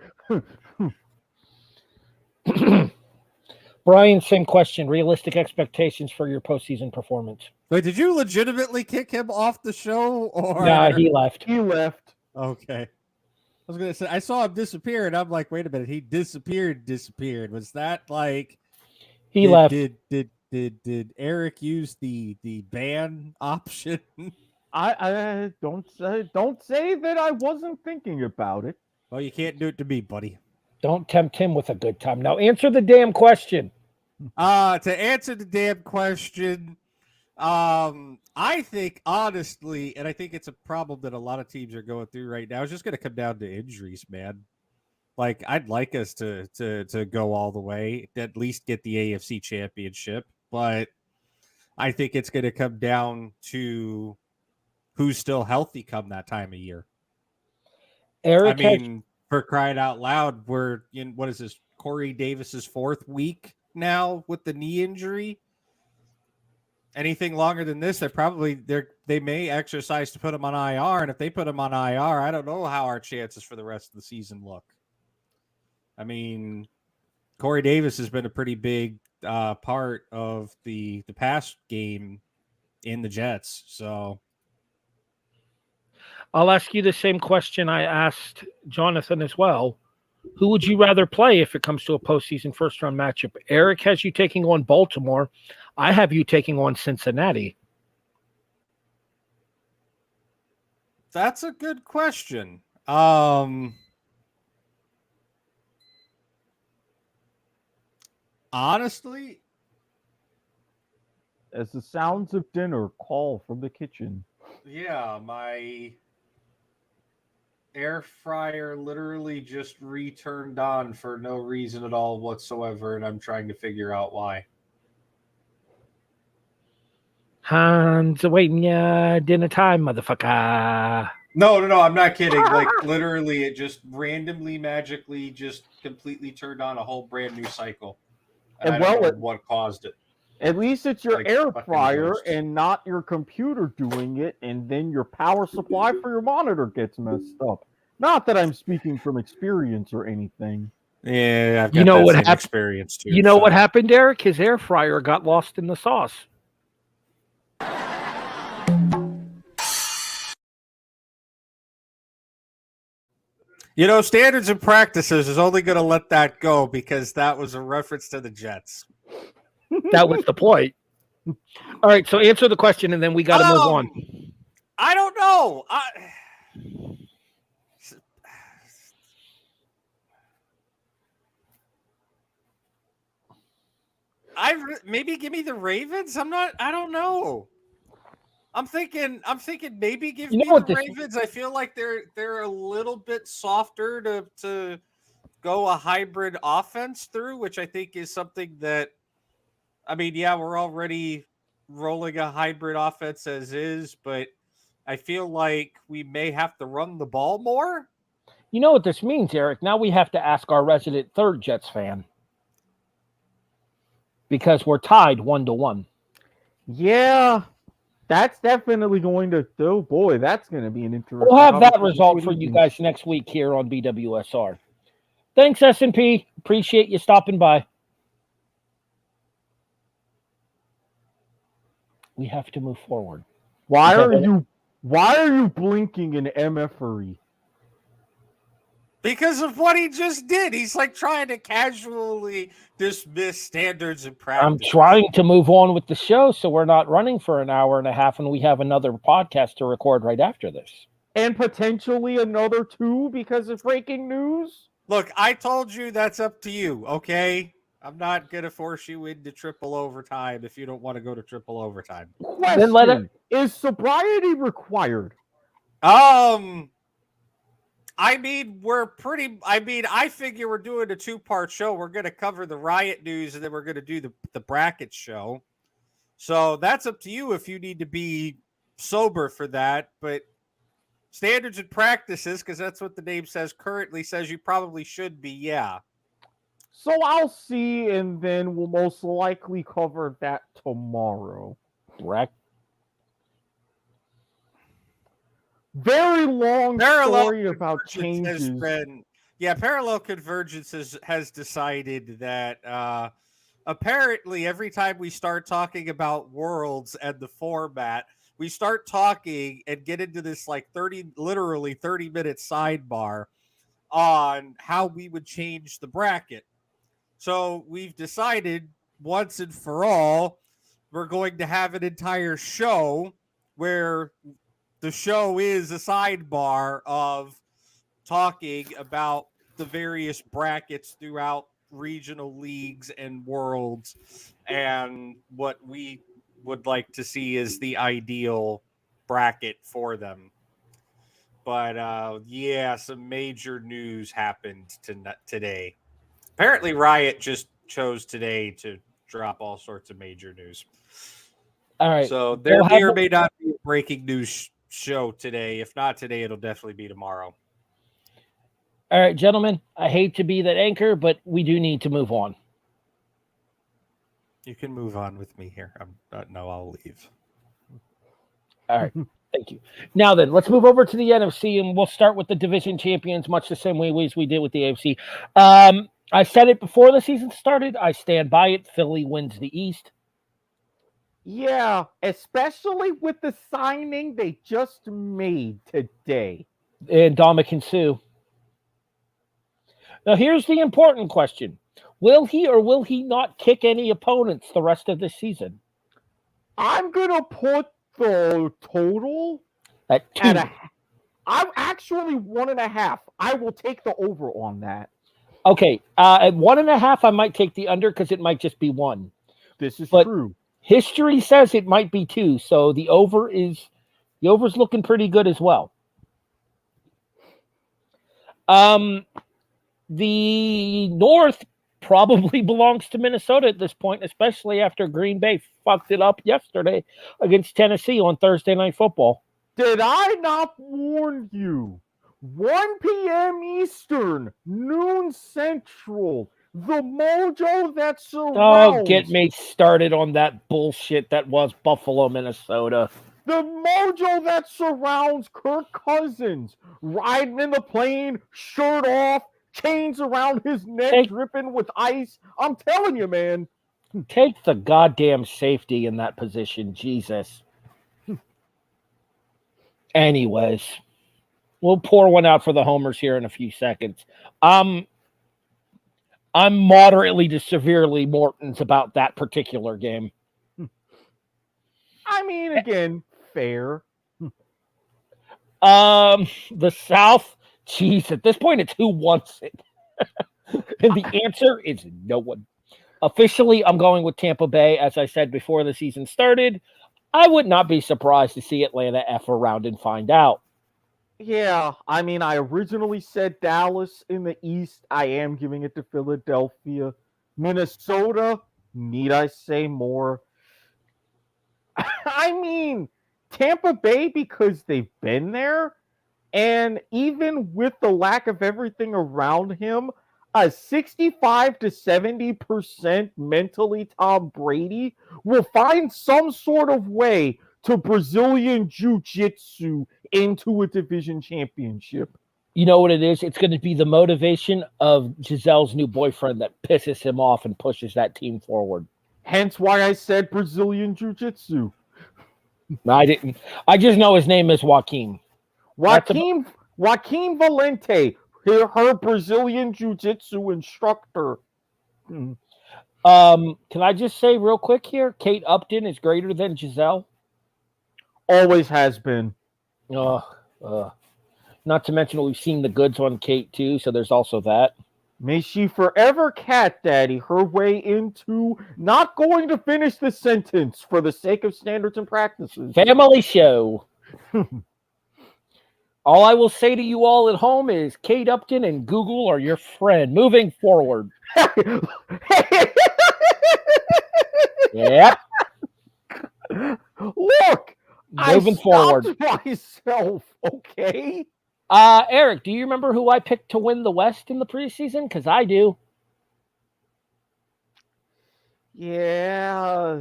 Brian, same question. Realistic expectations for your postseason performance. Wait, did you legitimately kick him off the show? Or Nah, he left. Okay. I was going to say, I saw him disappear, and I'm like, wait a minute. He disappeared. Was that like... He left. Did Eric use the ban option? I don't say that I wasn't thinking about it. Well, you can't do it to me, buddy. Don't tempt him with a good time. Now answer the damn question. To answer the damn question, I think honestly, and I think it's a problem that a lot of teams are going through right now. It's just going to come down to injuries, man. Like I'd like us to go all the way, at least get the AFC Championship, but I think it's going to come down to who's still healthy come that time of year. Eric For crying out loud, we're in what is this? Corey Davis's 4th week now with the knee injury. Anything longer than this, they may exercise to put him on IR, and if they put him on IR, I don't know how our chances for the rest of the season look. I mean, Corey Davis has been a pretty big part of the pass game in the Jets. So I'll ask you the same question I asked Jonathan as well. Who would you rather play if it comes to a postseason first-round matchup? Eric has you taking on Baltimore. I have you taking on Cincinnati. that's a good question. Honestly, As the sounds of dinner call from the kitchen. yeah, my air fryer literally just returned on for no reason at all whatsoever, and I'm trying to figure out why. Hans waiting ya dinner time, motherfucker. No, I'm not kidding. Like literally, it just randomly, magically, just completely turned on a whole brand new cycle. And And I don't well, know what caused it. At least it's your Like air fucking fryer ghosts. and not your computer doing it, and then your power supply for your monitor gets messed up. Not that I'm speaking from experience or anything. Yeah, I've got You know that what same hap- experience too. You know what happened, Eric? His air fryer got lost in the sauce. You know, standards and practices is only going to let that go because that was a reference to the Jets. That was the point. All right, so answer the question, and then we got to move on. I don't know. Maybe give me the Ravens. I don't know. I'm thinking maybe give me the Ravens. I feel like they're a little bit softer to go a hybrid offense through, which I think is something that, I mean, yeah, we're already rolling a hybrid offense as is, but I feel like we may have to run the ball more. You know what this means, Eric? Now we have to ask our resident third Jets fan. Because we're tied 1-1. Yeah, that's definitely going to. Oh boy, that's going to be an interesting. We'll have that result for you guys next week here on BWSR. Thanks, S&P. Appreciate you stopping by. We have to move forward. Why are you blinking in MFery? Because of what he just did. He's like trying to casually dismiss standards and practice. I'm trying to move on with the show so we're not running for an hour and a half and we have another podcast to record right after this. And potentially another 2 because of breaking news? Look, I told you that's up to you, okay? I'm not going to force you into triple overtime if you don't want to go to triple overtime. Question, is sobriety required? I mean, I figure we're doing a 2-part show. We're going to cover the riot news and then we're going to do the bracket show. So that's up to you if you need to be sober for that. But standards and practices, because that's what the name says currently, says you probably should be, yeah. So I'll see, and then we'll most likely cover that tomorrow. Correct. Very long story about changes. Parallel Convergence has decided that apparently every time we start talking about worlds and the format, we start talking and get into this like 30-minute sidebar on how we would change the bracket. So we've decided once and for all, we're going to have an entire show where the show is a sidebar of talking about the various brackets throughout regional leagues and worlds and what we would like to see is the ideal bracket for them. But yeah, some major news happened today. Apparently, Riot just chose today to drop all sorts of major news. All right. So there may or may not be a breaking news show today. If not today, it'll definitely be tomorrow. All right, gentlemen, I hate to be that anchor, but we do need to move on. You can move on with me here. I'll leave. All right. Thank you. Now then, let's move over to the NFC, and we'll start with the division champions, much the same way as we did with the AFC. I said it before the season started. I stand by it. Philly wins the East. Yeah, especially with the signing they just made today. And Dominican Sue. Now, here's the important question. Will he or will he not kick any opponents the rest of this season? I'm going to put the total At 2. I'm actually 1.5. I will take the over on that. Okay, at 1.5, I might take the under because it might just be 1. This is But true. History says it might be 2, so the over's looking pretty good as well. The North probably belongs to Minnesota at this point, especially after Green Bay fucked it up yesterday against Tennessee on Thursday Night Football. Did I not warn you? 1 p.m. Eastern, noon Central. The mojo that surrounds. Oh, get me started on that bullshit that was Buffalo, Minnesota. The mojo that surrounds Kirk Cousins riding in the plane, shirt off, chains around his neck, dripping with ice. I'm telling you, man. Take the goddamn safety in that position, Jesus. Anyways, we'll pour one out for the homers here in a few seconds. I'm moderately to severely Morton's about that particular game. I mean, again, fair. The South, geez, at this point, it's who wants it. And the answer is no one. Officially, I'm going with Tampa Bay. As I said before the season started, I would not be surprised to see Atlanta F around and find out. Yeah, I mean, I originally said Dallas in the East. I am giving it to Philadelphia. Minnesota, need I say more? I mean, Tampa Bay because they've been there. And even with the lack of everything around him, a 65 to 70% mentally Tom Brady will find some sort of way to Brazilian Jiu-Jitsu into a division championship. You know what it is? It's going to be the motivation of Giselle's new boyfriend that pisses him off and pushes that team forward. Hence why I said Brazilian Jiu-Jitsu. I didn't. I just know his name is Joaquin. Joaquin Valente, her Brazilian Jiu-Jitsu instructor. Can I just say real quick here, Kate Upton is greater than Giselle? Always has been. Not to mention we've seen the goods on Kate too, so there's also that. May she forever cat daddy her way into not going to finish the sentence for the sake of standards and practices. Family show. All I will say to you all at home is Kate Upton and Google are your friend. Moving forward. Yep. Look, moving forward. Myself, okay? Eric, do you remember who I picked to win the West in the preseason? Because I do. Yeah.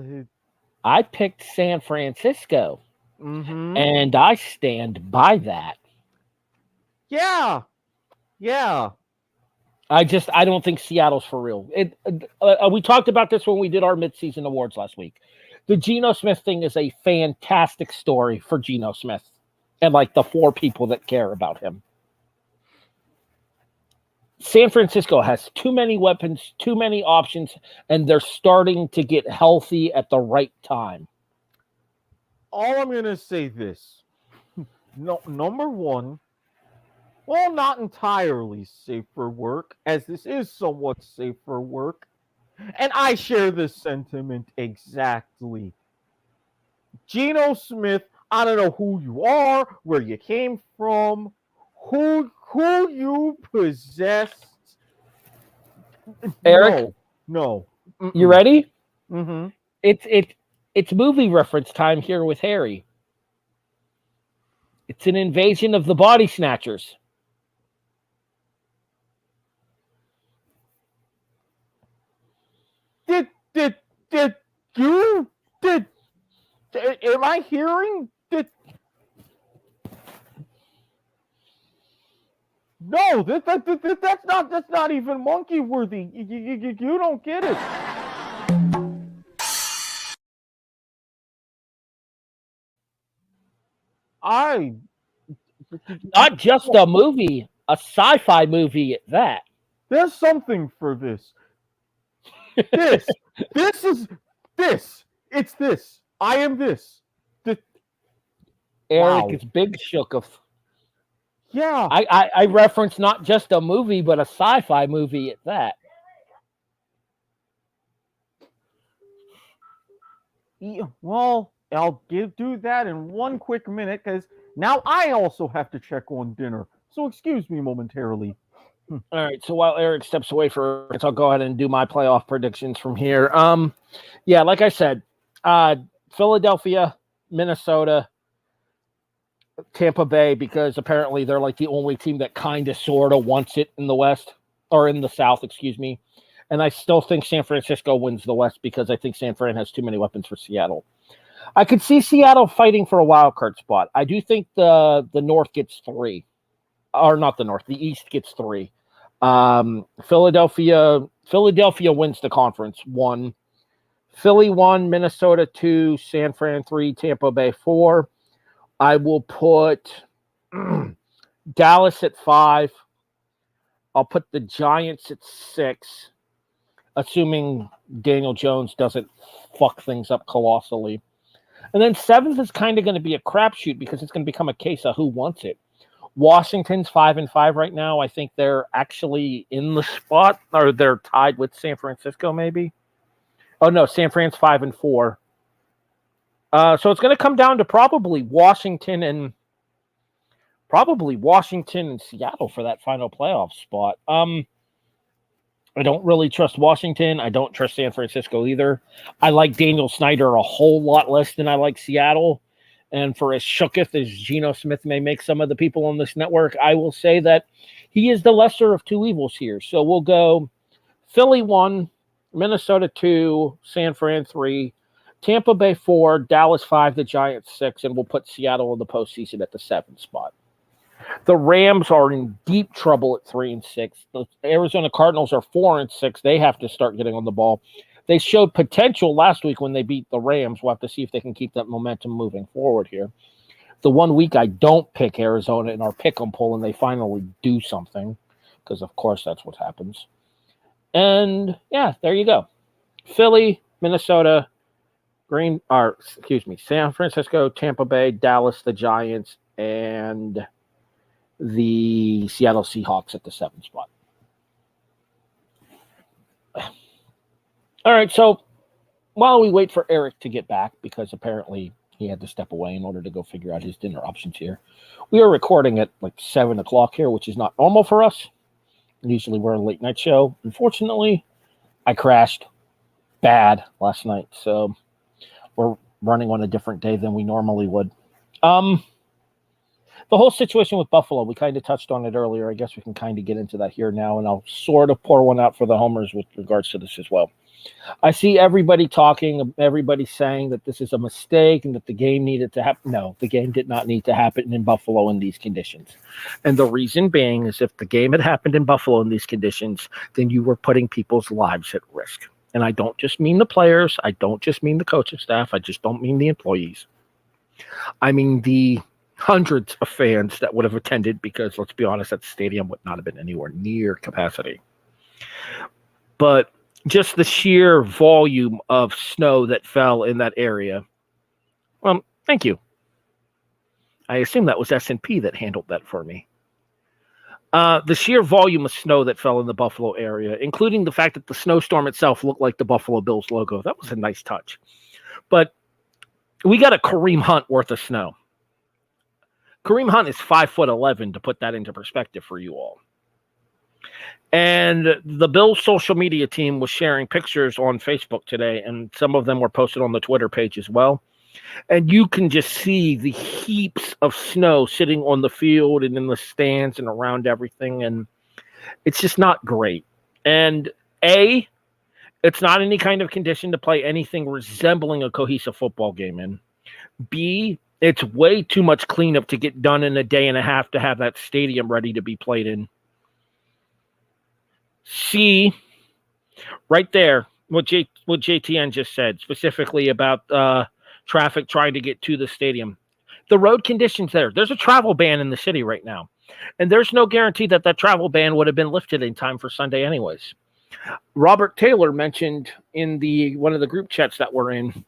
I picked San Francisco. Mm-hmm. And I stand by that. Yeah. I don't think Seattle's for real. We talked about this when we did our midseason awards last week. The Geno Smith thing is a fantastic story for Geno Smith and like the 4 people that care about him. San Francisco has too many weapons, too many options, and they're starting to get healthy at the right time. All I'm going to say this. No, number one, well, not entirely safe for work, as this is somewhat safe for work. And I share this sentiment exactly. Geno Smith, I don't know who you are, where you came from, who you possessed. Eric, no. you ready? Mm-hmm. It's movie reference time here with Harry. It's an invasion of the body snatchers. Did you did am I hearing no, that's not even monkey worthy. You don't get it. I Not just a movie, a sci-fi movie at that. There's something for this. This is this. It's this. I am this. Eric Wow. is big shook of. Yeah. I reference not just a movie, but a sci-fi movie at that. Yeah, well, I'll do that in one quick minute because now I also have to check on dinner. So excuse me momentarily. All right. So while Eric steps away for it, I'll go ahead and do my playoff predictions from here. Yeah, like I said, Philadelphia, Minnesota, Tampa Bay, because apparently they're like the only team that kind of sort of wants it in the West or in the South, excuse me. And I still think San Francisco wins the West because I think San Fran has too many weapons for Seattle. I could see Seattle fighting for a wild card spot. I do think the North gets 3. Or not the North, the East gets 3. Philadelphia wins the conference 1. Philly 1, Minnesota 2, San Fran 3, Tampa Bay 4. I will put Dallas at 5. I'll put the Giants at 6, assuming Daniel Jones doesn't fuck things up colossally. And then 7th is kind of going to be a crapshoot because it's going to become a case of who wants it. Washington's 5-5 right now. I think they're actually in the spot, or they're tied with San Francisco, maybe. Oh no, San Fran's 5-4. So it's going to come down to probably Washington and Seattle for that final playoff spot. I don't really trust Washington. I don't trust San Francisco either. I like Daniel Snyder a whole lot less than I like Seattle. And for as shooketh as Geno Smith may make some of the people on this network, I will say that he is the lesser of two evils here. So we'll go Philly 1, Minnesota 2, San Fran 3, Tampa Bay 4, Dallas 5, the Giants 6, and we'll put Seattle in the postseason at the 7th spot. The Rams are in deep trouble at 3-6. The Arizona Cardinals are 4-6. They have to start getting on the ball. They showed potential last week when they beat the Rams. We'll have to see if they can keep that momentum moving forward here. The one week I don't pick Arizona in our pick'em poll and they finally do something, because of course that's what happens. And yeah, there you go. Philly, Minnesota, San Francisco, Tampa Bay, Dallas, the Giants, and the Seattle Seahawks at the 7th spot. All right, so while we wait for Eric to get back, because apparently he had to step away in order to go figure out his dinner options here, we are recording at like 7 o'clock here, which is not normal for us. Usually we're a late night show. Unfortunately, I crashed bad last night, so we're running on a different day than we normally would. The whole situation with Buffalo, we kind of touched on it earlier. I guess we can kind of get into that here now, and I'll sort of pour one out for the homers with regards to this as well. I see everybody talking, everybody saying that this is a mistake and that the game needed to happen. No, the game did not need to happen in Buffalo in these conditions. And the reason being is if the game had happened in Buffalo in these conditions, then you were putting people's lives at risk. And I don't just mean the players. I don't just mean the coaching staff. I just don't mean the employees. I mean the hundreds of fans that would have attended, because let's be honest, that stadium would not have been anywhere near capacity. But just the sheer volume of snow that fell in that area. Thank you. I assume that was S&P that handled that for me. The sheer volume of snow that fell in the Buffalo area, including the fact that the snowstorm itself looked like the Buffalo Bills logo, that was a nice touch. But we got a Kareem Hunt worth of snow. Kareem Hunt is 5'11", to put that into perspective for you all. And the Bills social media team was sharing pictures on Facebook today, and some of them were posted on the Twitter page as well. And you can just see the heaps of snow sitting on the field and in the stands and around everything. And it's just not great. And A, it's not any kind of condition to play anything resembling a cohesive football game in. B, it's way too much cleanup to get done in a day and a half to have that stadium ready to be played in. C, right there, what JTN just said, specifically about traffic trying to get to the stadium. The road conditions there. There's a travel ban in the city right now. And there's no guarantee that that travel ban would have been lifted in time for Sunday anyways. Robert Taylor mentioned in one of the group chats that we're in,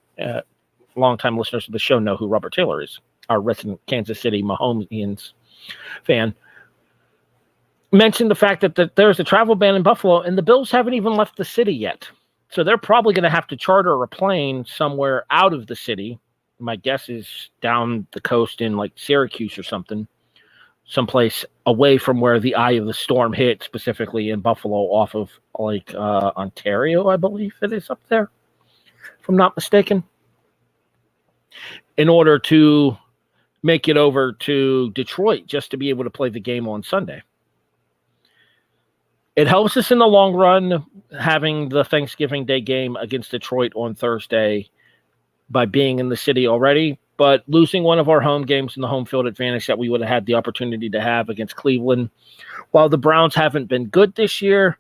longtime listeners of the show know who Robert Taylor is, our resident Kansas City Mahomes fan, mentioned the fact that there's a travel ban in Buffalo, and the Bills haven't even left the city yet. So they're probably going to have to charter a plane somewhere out of the city. My guess is down the coast in like Syracuse or something, someplace away from where the eye of the storm hit, specifically in Buffalo off of like Ontario, I believe it is up there, if I'm not mistaken, in order to make it over to Detroit just to be able to play the game on Sunday. It helps us in the long run having the Thanksgiving Day game against Detroit on Thursday by being in the city already, but losing one of our home games in the home field advantage that we would have had the opportunity to have against Cleveland. While the Browns haven't been good this year,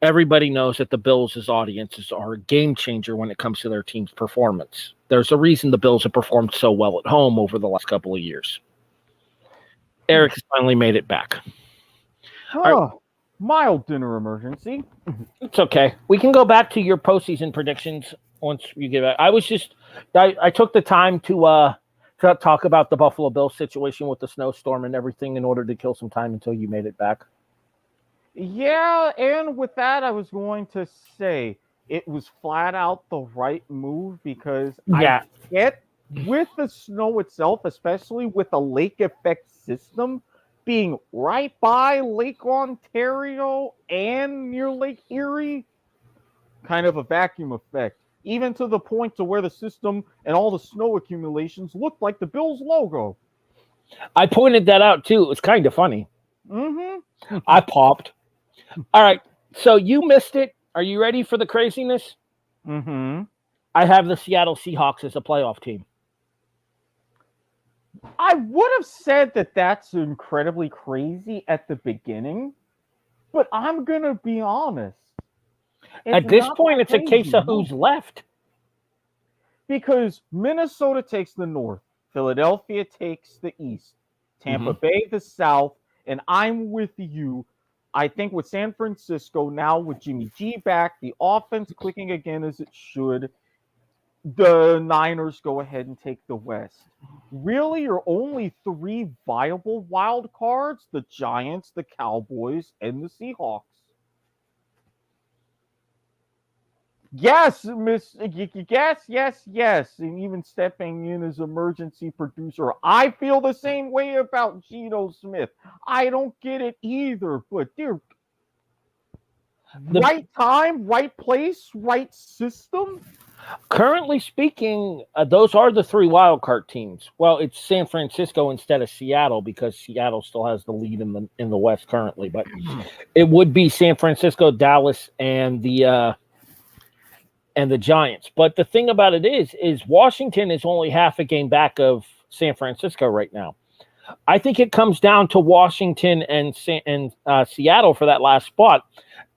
everybody knows that the Bills' audiences are a game changer when it comes to their team's performance. There's a reason the Bills have performed so well at home over the last couple of years. Eric has finally made it back. Oh, mild dinner emergency. It's okay. We can go back to your postseason predictions once you get back. I took the time to talk about the Buffalo Bills situation with the snowstorm and everything in order to kill some time until you made it back. Yeah, and with that, I was going to say it was flat out the right move because I get with the snow itself, especially with a lake effect system being right by Lake Ontario and near Lake Erie, kind of a vacuum effect, even to the point to where the system and all the snow accumulations looked like the Bills logo. I pointed that out too. It was kind of funny. Mm-hmm. I popped. All right. So you missed it. Are you ready for the craziness? Mm-hmm. I have the Seattle Seahawks as a playoff team. I would have said that that's incredibly crazy at the beginning, but I'm going to be honest. At this point, it's a case of who's left. Because Minnesota takes the North, Philadelphia takes the East, Tampa Bay the South, and I'm with you. I think with San Francisco now with Jimmy G back, the offense clicking again as it should, the Niners go ahead and take the West. Really, your only three viable wild cards, the Giants, the Cowboys, and the Seahawks. Yes, yes. And even stepping in as emergency producer, I feel the same way about Geno Smith. I don't get it either, but dear, right time, right place, right system. Currently speaking, those are the three wild card teams. Well, it's San Francisco instead of Seattle because Seattle still has the lead in the West currently, but it would be San Francisco, Dallas, and the Giants. But the thing about it is Washington is only half a game back of San Francisco right now. I think it comes down to Washington and Seattle for that last spot.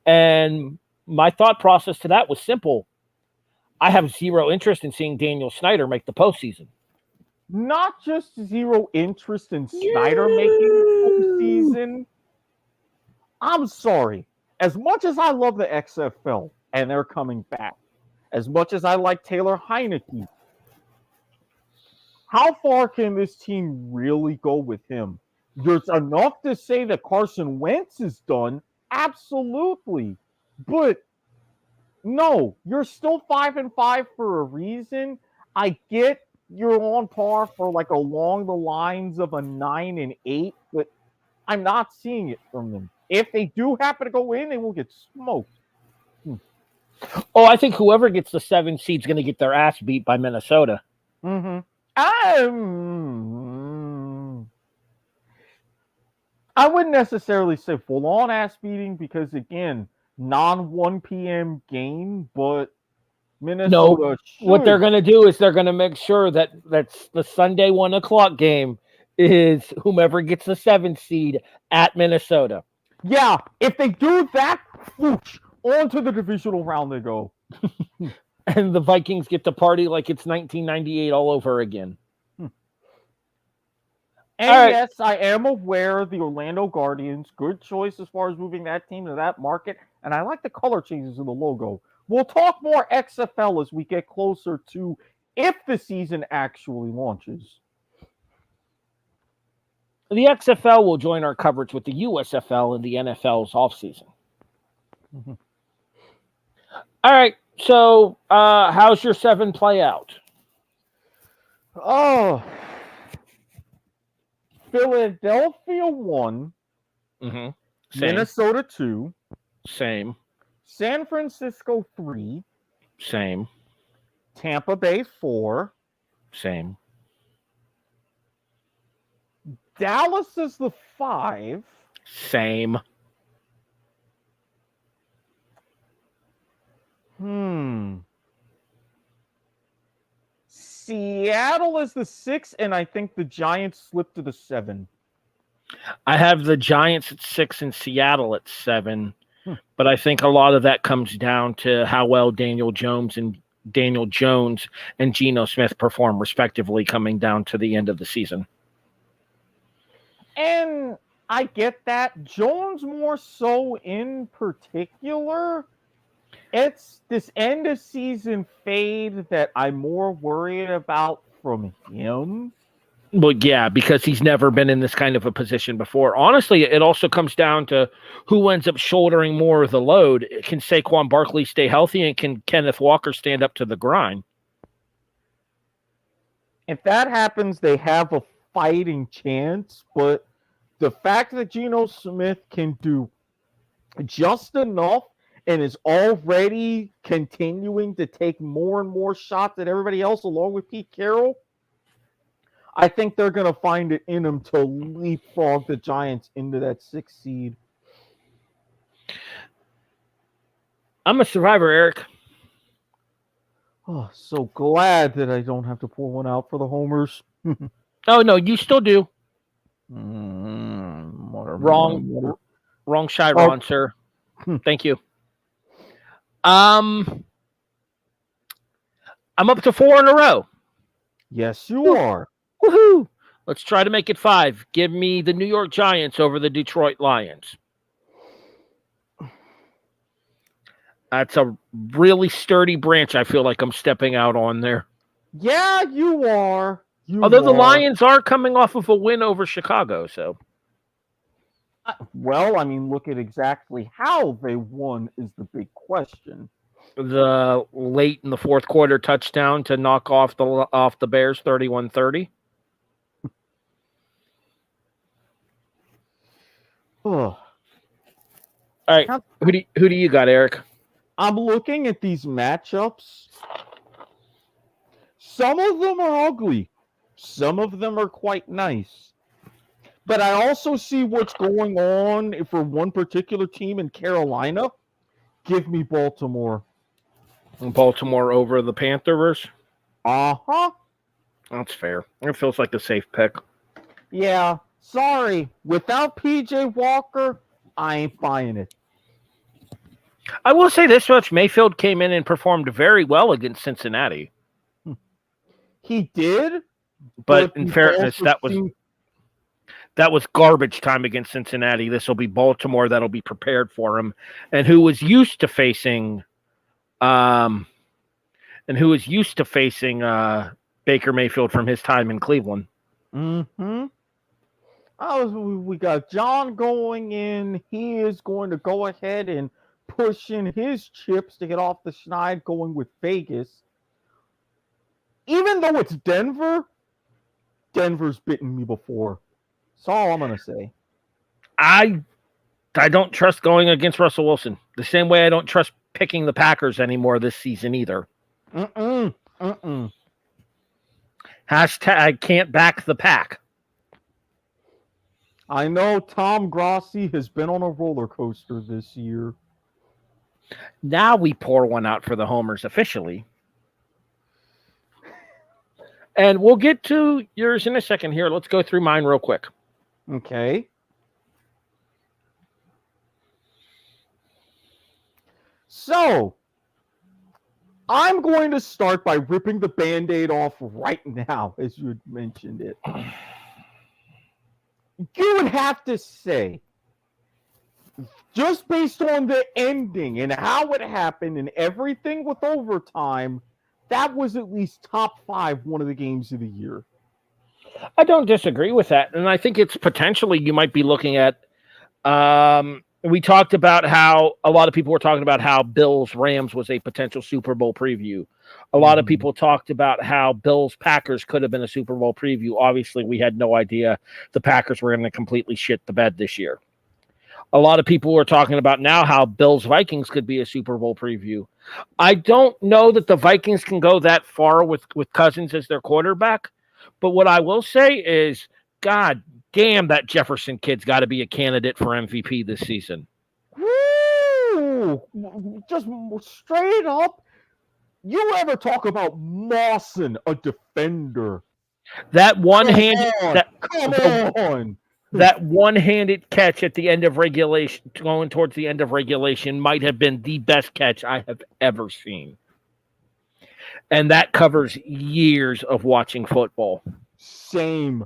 And my thought process to that was simple. I have zero interest in seeing Daniel Snyder make the postseason. Not just zero interest in Snyder making the postseason. I'm sorry. As much as I love the XFL and they're coming back, as much as I like Taylor Heineke, how far can this team really go with him? There's enough to say that Carson Wentz is done, absolutely, but no, you're still 5-5 for a reason. I get you're on par for like along the lines of a 9-8, but I'm not seeing it from them. If they do happen to go in, they will get smoked. Oh, I think whoever gets the 7 seed is going to get their ass beat by Minnesota. Mm-hmm. I wouldn't necessarily say full-on ass beating because, again, non-1 p.m. game, but Minnesota What they're going to do is they're going to make sure that that's the Sunday 1 o'clock game is whomever gets the 7 seed at Minnesota. Yeah, if they do that, whoosh, on to the divisional round they go. And the Vikings get to party like it's 1998 all over again. And right. yes, I am aware of the Orlando Guardians. Good choice as far as moving that team to that market. And I like the color changes in the logo. We'll talk more XFL as we get closer to if the season actually launches. The XFL will join our coverage with the USFL and the NFL's offseason. Mm-hmm. All right. So how's your 7 play out? Oh, Philadelphia 1, Mm-hmm. Minnesota 2, Same. San Francisco 3, Same. Tampa Bay 4, Same. Dallas is the 5, Same. Seattle is the 6, and I think the Giants slipped to the 7. I have the Giants at 6 and Seattle at 7, but I think a lot of that comes down to how well Daniel Jones and Geno Smith perform respectively coming down to the end of the season. And I get that. Jones more so in particular. It's this end of season fade that I'm more worried about from him. Well, yeah, because he's never been in this kind of a position before. Honestly, it also comes down to who ends up shouldering more of the load. Can Saquon Barkley stay healthy, and can Kenneth Walker stand up to the grind? If that happens, they have a fighting chance, but the fact that Geno Smith can do just enough and is already continuing to take more and more shots than everybody else along with Pete Carroll, I think they're going to find it in them to leapfrog the Giants into that 6th seed. I'm a survivor, Eric. Oh, so glad that I don't have to pour one out for the homers. Oh, no, you still do. Wrong Chiron, sir. Thank you. I'm up to 4 in a row. Yes, you are. Woohoo! Let's try to make it 5. Give me the New York Giants over the Detroit Lions. That's a really sturdy branch I feel like I'm stepping out on there. Yeah, you are. Although the Lions are coming off of a win over Chicago, so. Well, I mean, look at exactly how they won is the big question. The late in the 4th quarter touchdown to knock off the Bears 31-30. All right, who do you got, Eric? I'm looking at these matchups. Some of them are ugly. Some of them are quite nice. But I also see what's going on for one particular team in Carolina. Give me Baltimore. Baltimore over the Panthers? Uh-huh. That's fair. It feels like a safe pick. Yeah, sorry. Without P.J. Walker, I ain't buying it. I will say this much. Mayfield came in and performed very well against Cincinnati. He did? But in fairness, that was garbage time against Cincinnati. This will be Baltimore that'll be prepared for him. And who was used to facing Baker Mayfield from his time in Cleveland. Mm-hmm. We got John going in. He is going to go ahead and push in his chips to get off the schneid, going with Vegas. Even though it's Denver, Denver's bitten me before. That's all I'm going to say. I don't trust going against Russell Wilson. The same way I don't trust picking the Packers anymore this season either. Hashtag can't back the pack. I know Tom Grossi has been on a roller coaster this year. Now we pour one out for the homers officially. And we'll get to yours in a second here. Let's go through mine real quick. Okay. So, I'm going to start by ripping the Band-Aid off right now, as you had mentioned it. You would have to say, just based on the ending and how it happened and everything with overtime, that was at least top 5 one of the games of the year. I don't disagree with that. And I think it's potentially you might be looking at we talked about how a lot of people were talking about how Bills-Rams was a potential Super Bowl preview. A lot of people talked about how Bills-Packers could have been a Super Bowl preview. Obviously, we had no idea the Packers were going to completely shit the bed this year. A lot of people were talking about now how Bills-Vikings could be a Super Bowl preview. I don't know that the Vikings can go that far with Cousins as their quarterback. But what I will say is, God damn, that Jefferson kid's got to be a candidate for MVP this season. Woo! Just straight up, you ever talk about Mawson, a defender? That one-handed Come on. That one-handed catch at the end of regulation, going towards the end of regulation, might have been the best catch I have ever seen. And that covers years of watching football. Same.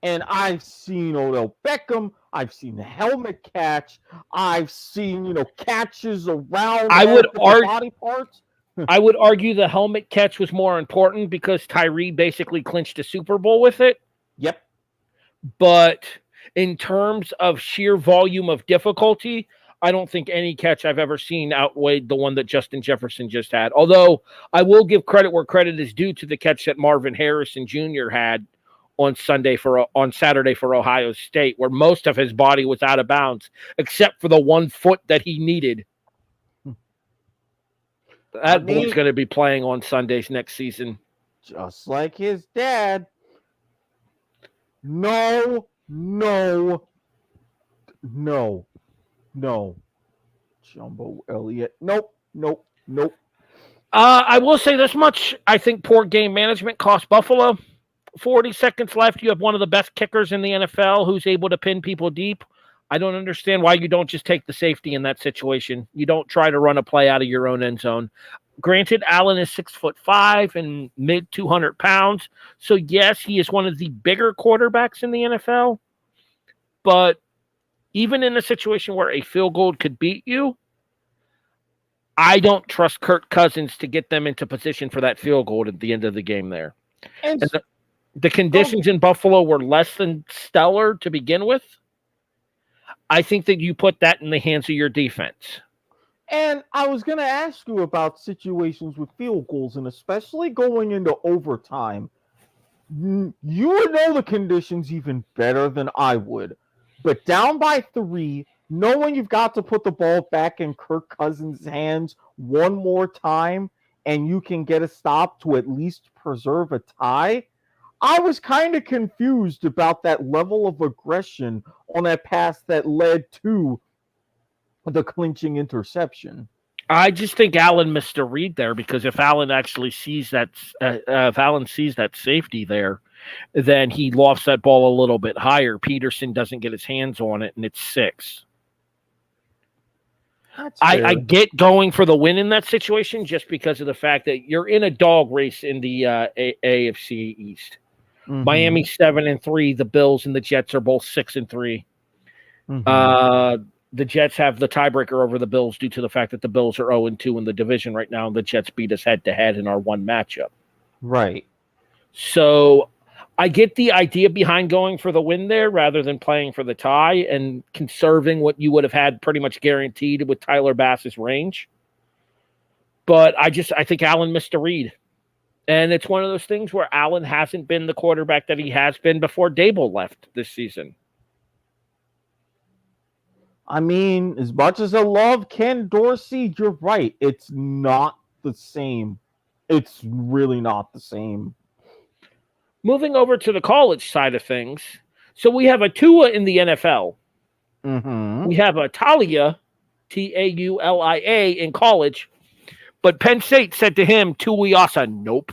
And I've seen Odell Beckham. I've seen the helmet catch. I've seen, catches around body parts. I would argue the helmet catch was more important because Tyree basically clinched a Super Bowl with it. Yep. But in terms of sheer volume of difficulty, I don't think any catch I've ever seen outweighed the one that Justin Jefferson just had. Although I will give credit where credit is due to the catch that Marvin Harrison Jr. had on Saturday for Ohio State, where most of his body was out of bounds, except for the 1 foot that he needed. That boy's going to be playing on Sundays next season. Just like his dad. No. Jumbo Elliott. Nope. I will say this much. I think poor game management cost Buffalo. 40 seconds left. You have one of the best kickers in the NFL who's able to pin people deep. I don't understand why you don't just take the safety in that situation. You don't try to run a play out of your own end zone. Granted, Allen is 6'5" and mid 200 pounds. So yes, he is one of the bigger quarterbacks in the NFL. But even in a situation where a field goal could beat you, I don't trust Kirk Cousins to get them into position for that field goal at the end of the game there. And the conditions in Buffalo were less than stellar to begin with. I think that you put that in the hands of your defense. And I was going to ask you about situations with field goals, and especially going into overtime. You would know the conditions even better than I would. But down by 3, knowing you've got to put the ball back in Kirk Cousins' hands one more time, and you can get a stop to at least preserve a tie, I was kind of confused about that level of aggression on that pass that led to the clinching interception. I just think Allen missed a read there, because if Allen actually sees that, safety there, then he lofts that ball a little bit higher. Peterson doesn't get his hands on it, and it's 6. I get going for the win in that situation just because of the fact that you're in a dog race in the AFC East. Mm-hmm. Miami 7-3. The Bills and the Jets are both 6-3. Mm-hmm. The Jets have the tiebreaker over the Bills due to the fact that the Bills are 0-2 in the division right now, and the Jets beat us head-to-head in our one matchup. Right. So I get the idea behind going for the win there rather than playing for the tie and conserving what you would have had pretty much guaranteed with Tyler Bass's range. But I think Allen missed a read. And it's one of those things where Allen hasn't been the quarterback that he has been before Dable left this season. I mean, as much as I love Ken Dorsey, you're right. It's not the same. It's really not the same. Moving over to the college side of things. So we have a Tua in the NFL. Mm-hmm. We have a Taulia, Taulia, in college. But Penn State said to him, Tuiasa, nope.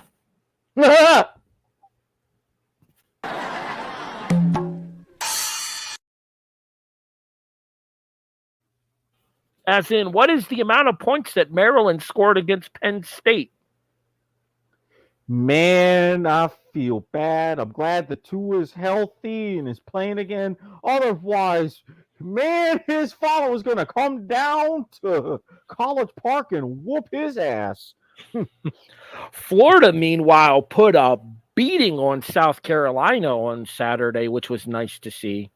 As in, what is the amount of points that Maryland scored against Penn State? Man, I feel bad. I'm glad the Tua is healthy and is playing again. Otherwise, man, his father was going to come down to College Park and whoop his ass. Florida, meanwhile, put a beating on South Carolina on Saturday, which was nice to see.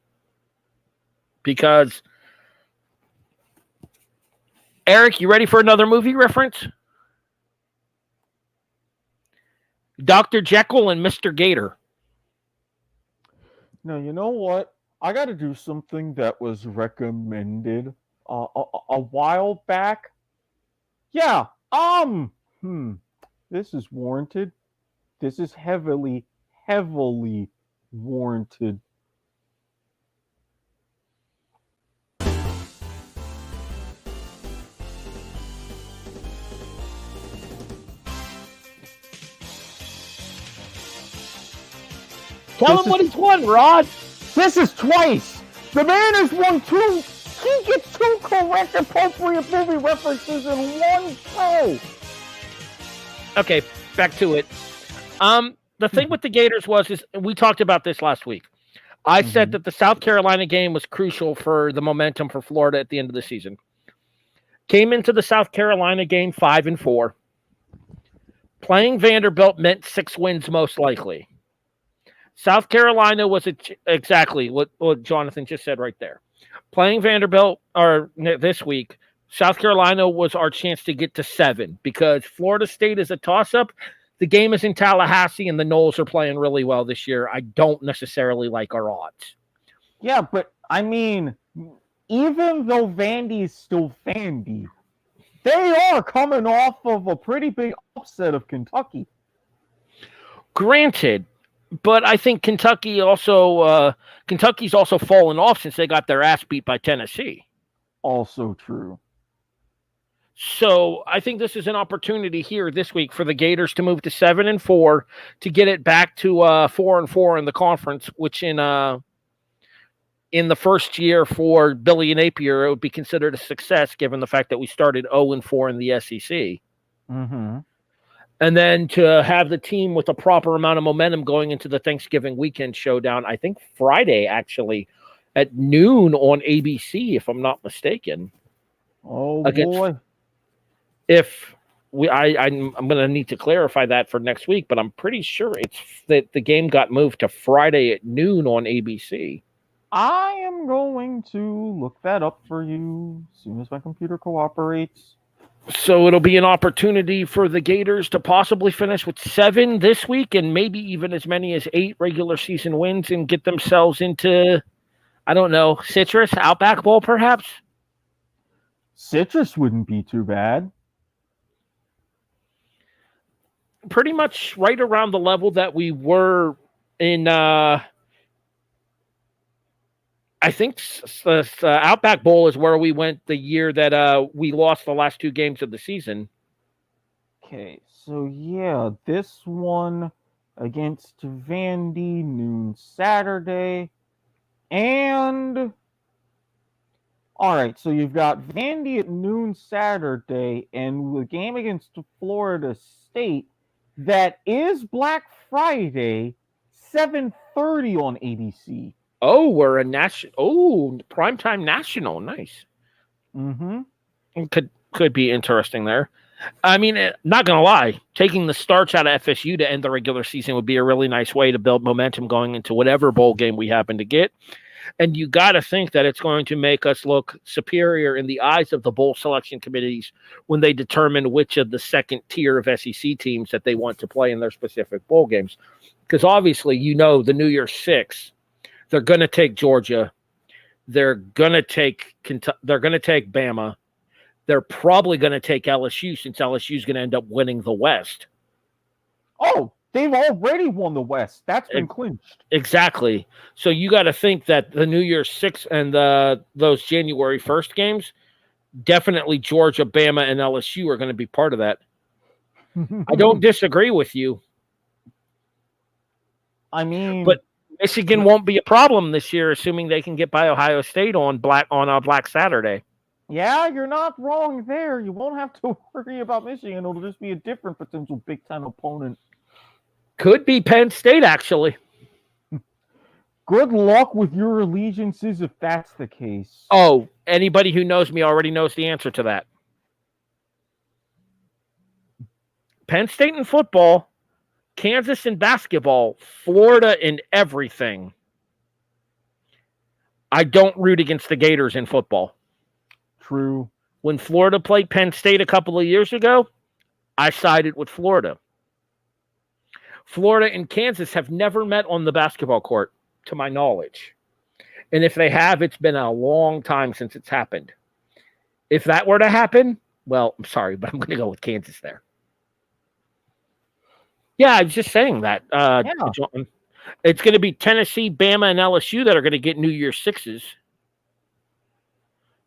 Because, Eric, you ready for another movie reference? Dr. Jekyll and Mr. Gator. Now, you know what? I got to do something that was recommended a while back. Yeah, this is warranted. This is heavily warranted. Tell him what he's won, Rod. This is twice. The man has won two. He gets two correct appropriate movie references in one show. Okay, back to it. The thing with the Gators is we talked about this last week. I said that the South Carolina game was crucial for the momentum for Florida at the end of the season. Came into the South Carolina game 5-4. Playing Vanderbilt meant 6 wins most likely. South Carolina was exactly what Jonathan just said right there. Playing Vanderbilt this week, South Carolina was our chance to get to 7 because Florida State is a toss-up. The game is in Tallahassee, and the Noles are playing really well this year. I don't necessarily like our odds. Yeah, but I mean, even though Vandy's still Vandy, they are coming off of a pretty big upset of Kentucky. Granted, but I think Kentucky's also fallen off since they got their ass beat by Tennessee. Also true. So I think this is an opportunity here this week for the Gators to move to 7-4 to get it back to 4-4 in the conference, which in the first year for Billy and Napier, it would be considered a success given the fact that we started 0-4 in the SEC. Mm-hmm. And then to have the team with a proper amount of momentum going into the Thanksgiving weekend showdown, I think Friday actually at noon on ABC, if I'm not mistaken. Oh boy! I'm going to need to clarify that for next week, but I'm pretty sure it's that the game got moved to Friday at noon on ABC. I am going to look that up for you as soon as my computer cooperates. So it'll be an opportunity for the Gators to possibly finish with 7 this week and maybe even as many as 8 regular season wins and get themselves into, I don't know, Citrus, Outback Bowl perhaps? Citrus wouldn't be too bad. Pretty much right around the level that we were in, I think the Outback Bowl is where we went the year that we lost the last 2 games of the season. Okay, so yeah, this one against Vandy, noon Saturday. And all right, so you've got Vandy at noon Saturday and the game against Florida State that is Black Friday, 7:30 on ABC. Oh, we're a primetime national. Nice. Mm-hmm. Could be interesting there. I mean, not going to lie, taking the starch out of FSU to end the regular season would be a really nice way to build momentum going into whatever bowl game we happen to get. And you got to think that it's going to make us look superior in the eyes of the bowl selection committees when they determine which of the second tier of SEC teams that they want to play in their specific bowl games. Because obviously, the New Year's Six, they're going to take Georgia, they're going to take they're going to take Bama, they're probably going to take LSU since LSU is going to end up winning the West. Oh, they've already won the West. That's been clinched. Exactly. So you got to think that the New Year's Six and those January 1st games, definitely Georgia, Bama, and LSU are going to be part of that. I don't disagree with you. I mean, but Michigan won't be a problem this year, assuming they can get by Ohio State on a Black Saturday. Yeah, you're not wrong there. You won't have to worry about Michigan. It'll just be a different potential Big Ten opponent. Could be Penn State, actually. Good luck with your allegiances if that's the case. Oh, anybody who knows me already knows the answer to that. Penn State in football, Kansas in basketball, Florida in everything. I don't root against the Gators in football. True. When Florida played Penn State a couple of years ago, I sided with Florida. Florida and Kansas have never met on the basketball court, to my knowledge. And if they have, it's been a long time since it's happened. If that were to happen, well, I'm sorry, but I'm going to go with Kansas there. Yeah, I was just saying that. John. It's going to be Tennessee, Bama, and LSU that are going to get New Year's Sixes.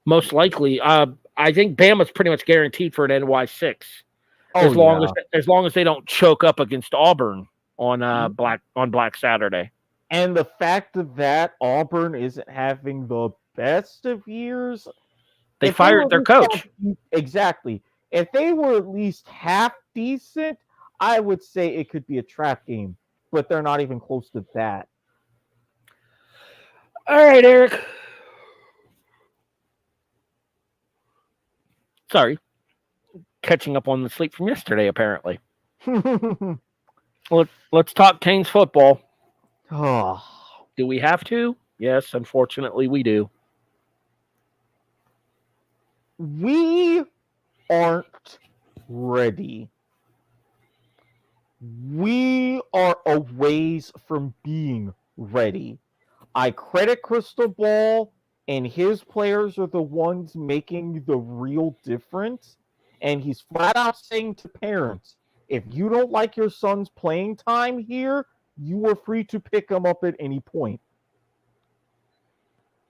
Most likely. I think Bama's pretty much guaranteed for an NY6. As long as they don't choke up against Auburn on Black Saturday. And the fact that Auburn isn't having the best of years. They fired their coach. Exactly. If they were at least half decent, I would say it could be a trap game, but they're not even close to that. All right, Eric. Sorry. Catching up on the sleep from yesterday, apparently. Let's talk Canes football. Do we have to? Yes, unfortunately, we do. We aren't ready. We are a ways from being ready. I credit Crystal Ball, and his players are the ones making the real difference. And he's flat out saying to parents, if you don't like your son's playing time here, you are free to pick him up at any point.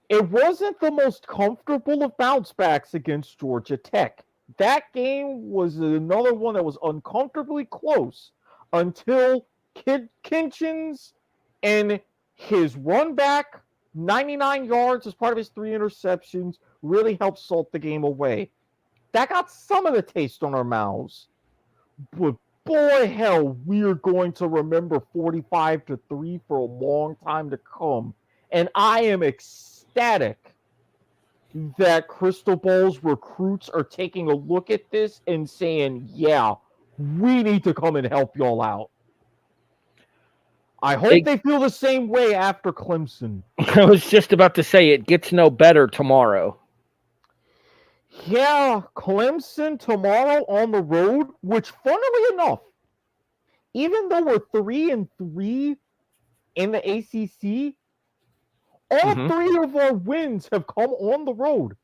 It wasn't the most comfortable of bounce backs against Georgia Tech. That game was another one that was uncomfortably close until Kinchins and his run back, 99 yards as part of his 3 interceptions, really helped salt the game away. That got some of the taste on our mouths. But boy, hell, we are going to remember 45-3 for a long time to come. And I am ecstatic that Crystal Ball's recruits are taking a look at this and saying, yeah, we need to come and help y'all out. I hope they feel the same way after Clemson. I was just about to say it gets no better tomorrow. Yeah, Clemson tomorrow on the road, which funnily enough, even though we're 3-3 in the ACC, all 3 of our wins have come on the road.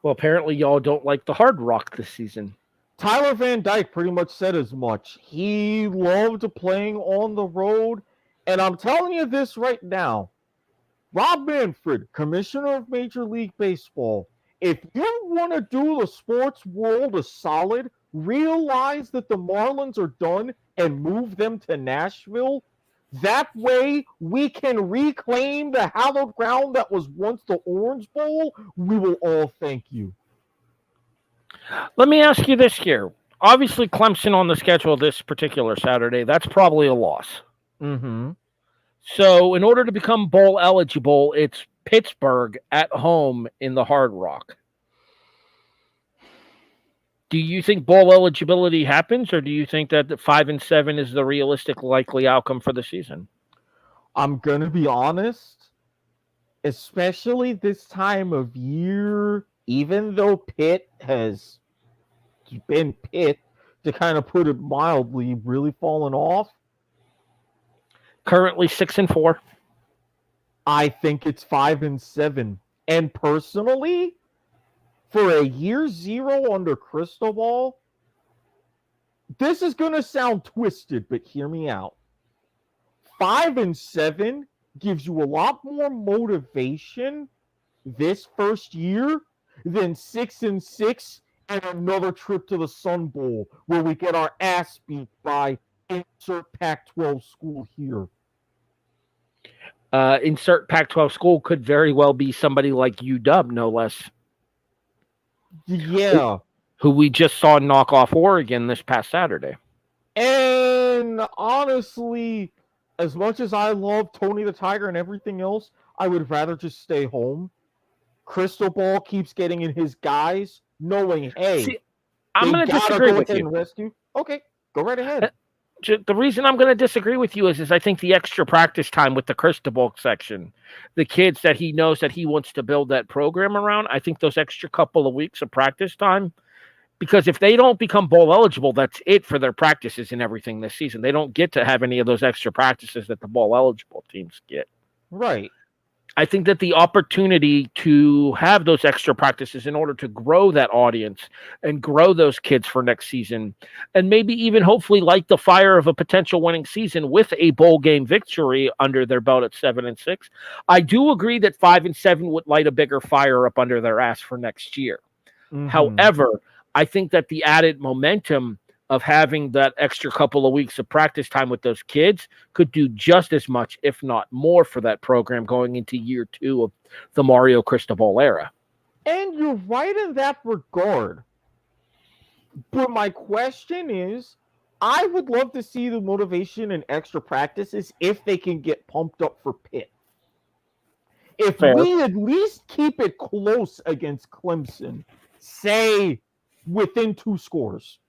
Well, apparently y'all don't like the Hard Rock this season. Tyler Van Dyke pretty much said as much. He loved playing on the road. And I'm telling you this right now. Rob Manfred, Commissioner of Major League Baseball, if you want to do the sports world a solid, realize that the Marlins are done and move them to Nashville. That way, we can reclaim the hallowed ground that was once the Orange Bowl. We will all thank you. Let me ask you this here. Obviously, Clemson on the schedule this particular Saturday, that's probably a loss. Mm-hmm. So in order to become bowl eligible, it's Pittsburgh at home in the Hard Rock. Do you think bowl eligibility happens, or do you think that the 5-7 is the realistic likely outcome for the season? I'm gonna be honest, especially this time of year, even though Pitt has been Pitt, to kind of put it mildly, really fallen off. Currently 6-4. I think it's 5-7. And personally, for a year zero under Cristobal, this is going to sound twisted, but hear me out. 5-7 gives you a lot more motivation this first year than 6-6 and another trip to the Sun Bowl where we get our ass beat by insert Pac-12 school here. Insert Pac-12 school could very well be somebody like UW, no less. Yeah. Who we just saw knock off Oregon this past Saturday. And honestly, as much as I love Tony the Tiger and everything else, I would rather just stay home. Cristobal keeps getting in his guys, knowing, hey, See, I'm going to disagree with you. Okay, go right ahead. The reason I'm going to disagree with you is I think the extra practice time with the Cristobal section, the kids that he knows that he wants to build that program around, I think those extra couple of weeks of practice time, because if they don't become bowl eligible, that's it for their practices and everything this season. They don't get to have any of those extra practices that the bowl eligible teams get. Right. I think that the opportunity to have those extra practices in order to grow that audience and grow those kids for next season, and maybe even hopefully light the fire of a potential winning season with a bowl game victory under their belt at 7-6. I do agree that 5-7 would light a bigger fire up under their ass for next year. Mm-hmm. However, I think that the added momentum of having that extra couple of weeks of practice time with those kids could do just as much, if not more, for that program going into year 2 of the Mario Cristobal era. And you're right in that regard. But my question is, I would love to see the motivation and extra practices if they can get pumped up for Pitt. If we at least keep it close against Clemson, say within 2 scores,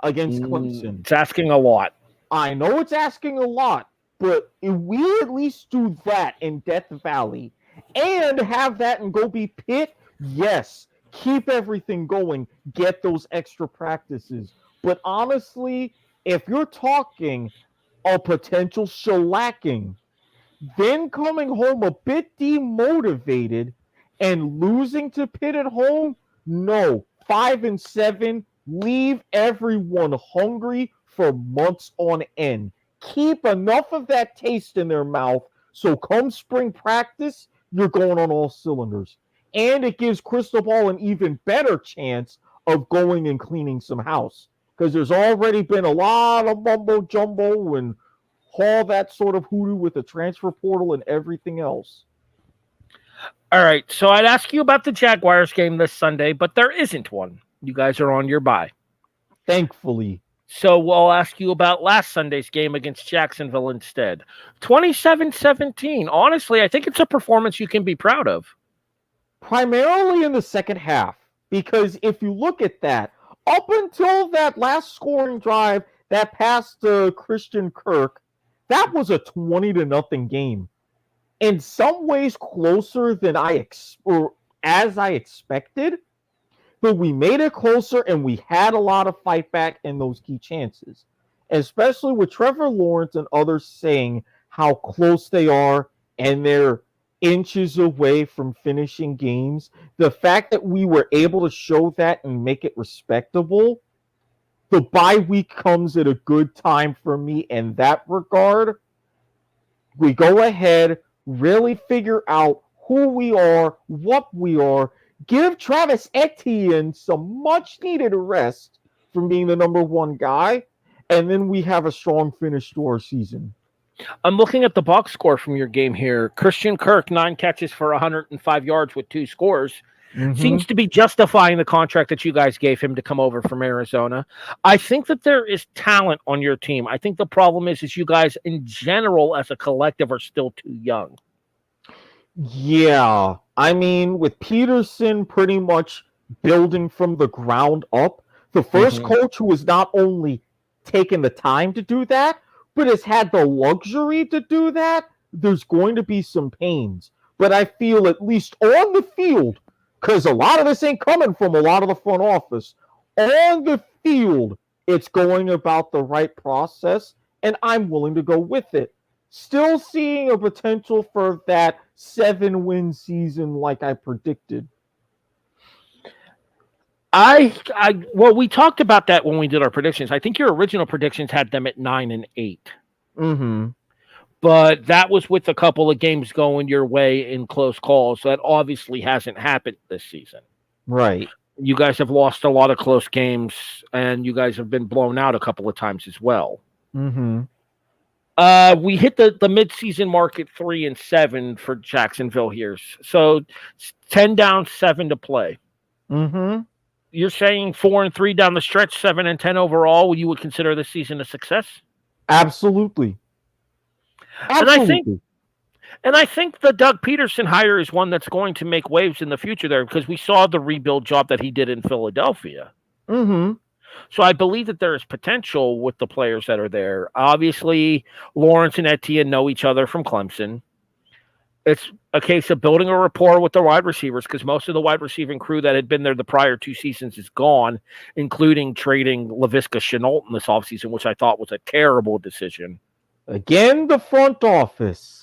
against Clemson. It's asking a lot. I know it's asking a lot, but if we at least do that in Death Valley and have that and go be Pitt, yes, keep everything going, get those extra practices. But honestly, if you're talking a potential shellacking, then coming home a bit demotivated and losing to Pitt at home, no, 5-7, leave everyone hungry for months on end. Keep enough of that taste in their mouth so come spring practice, you're going on all cylinders. And it gives Cristobal an even better chance of going and cleaning some house. Because there's already been a lot of mumbo jumbo and all that sort of hoodoo with the transfer portal and everything else. All right, so I'd ask you about the Jaguars game this Sunday, but there isn't one. You guys are on your bye. Thankfully. So we'll ask you about last Sunday's game against Jacksonville instead. 27-17. Honestly, I think it's a performance you can be proud of. Primarily in the second half. Because if you look at that, up until that last scoring drive that passed Christian Kirk, that was a 20-0 game. In some ways closer than as I expected. But we made it closer, and we had a lot of fight back in those key chances, especially with Trevor Lawrence and others saying how close they are and they're inches away from finishing games. The fact that we were able to show that and make it respectable, the bye week comes at a good time for me in that regard. We go ahead, really figure out who we are, what we are, give Travis Etienne some much-needed rest from being the number 1 guy, and then we have a strong finish to our season. I'm looking at the box score from your game here. Christian Kirk, 9 catches for 105 yards with 2 scores. Mm-hmm. Seems to be justifying the contract that you guys gave him to come over from Arizona. I think that there is talent on your team. I think the problem is you guys in general as a collective are still too young. Yeah, I mean, with Peterson pretty much building from the ground up, The first coach who has not only taken the time to do that, but has had the luxury to do that. There's going to be some pains. But I feel at least on the field, because a lot of this ain't coming from a lot of the front office, on the field, it's going about the right process, and I'm willing to go with it. Still seeing a potential for that 7-win season like I predicted. Well, we talked about that when we did our predictions. I think your original predictions had them at 9-8. Mm-hmm. But that was with a couple of games going your way in close calls. So that obviously hasn't happened this season. Right. You guys have lost a lot of close games, and you guys have been blown out a couple of times as well. Mm-hmm. We hit the midseason mark at 3-7 for Jacksonville here. So 10 down, 7 to play. Mm-hmm. You're saying 4-3 down the stretch, 7-10 overall. You would consider this season a success? Absolutely. Absolutely. And I think the Doug Peterson hire is one that's going to make waves in the future there, because we saw the rebuild job that he did in Philadelphia. Mm-hmm. So I believe that there is potential with the players that are there. Obviously, Lawrence and Etienne know each other from Clemson. It's a case of building a rapport with the wide receivers, because most of the wide receiving crew that had been there the prior 2 seasons is gone, including trading Laviska Shenault in this offseason, which I thought was a terrible decision. Again, the front office.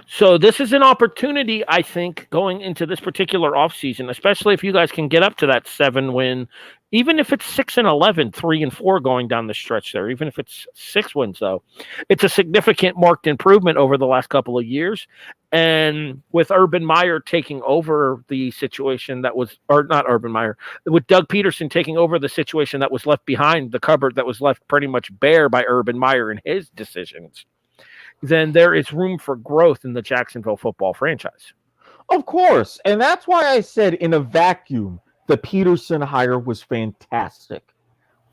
So this is an opportunity, I think, going into this particular offseason, especially if you guys can get up to that 7-win, even if it's 6-11, 3-4 going down the stretch there, even if it's 6 wins, though. It's a significant marked improvement over the last couple of years. And with Urban Meyer taking over the situation that was, or not Urban Meyer, with Doug Peterson taking over the situation that was left behind, the cupboard that was left pretty much bare by Urban Meyer and his decisions, then there is room for growth in the Jacksonville football franchise. Of course. And that's why I said in a vacuum, the Peterson hire was fantastic.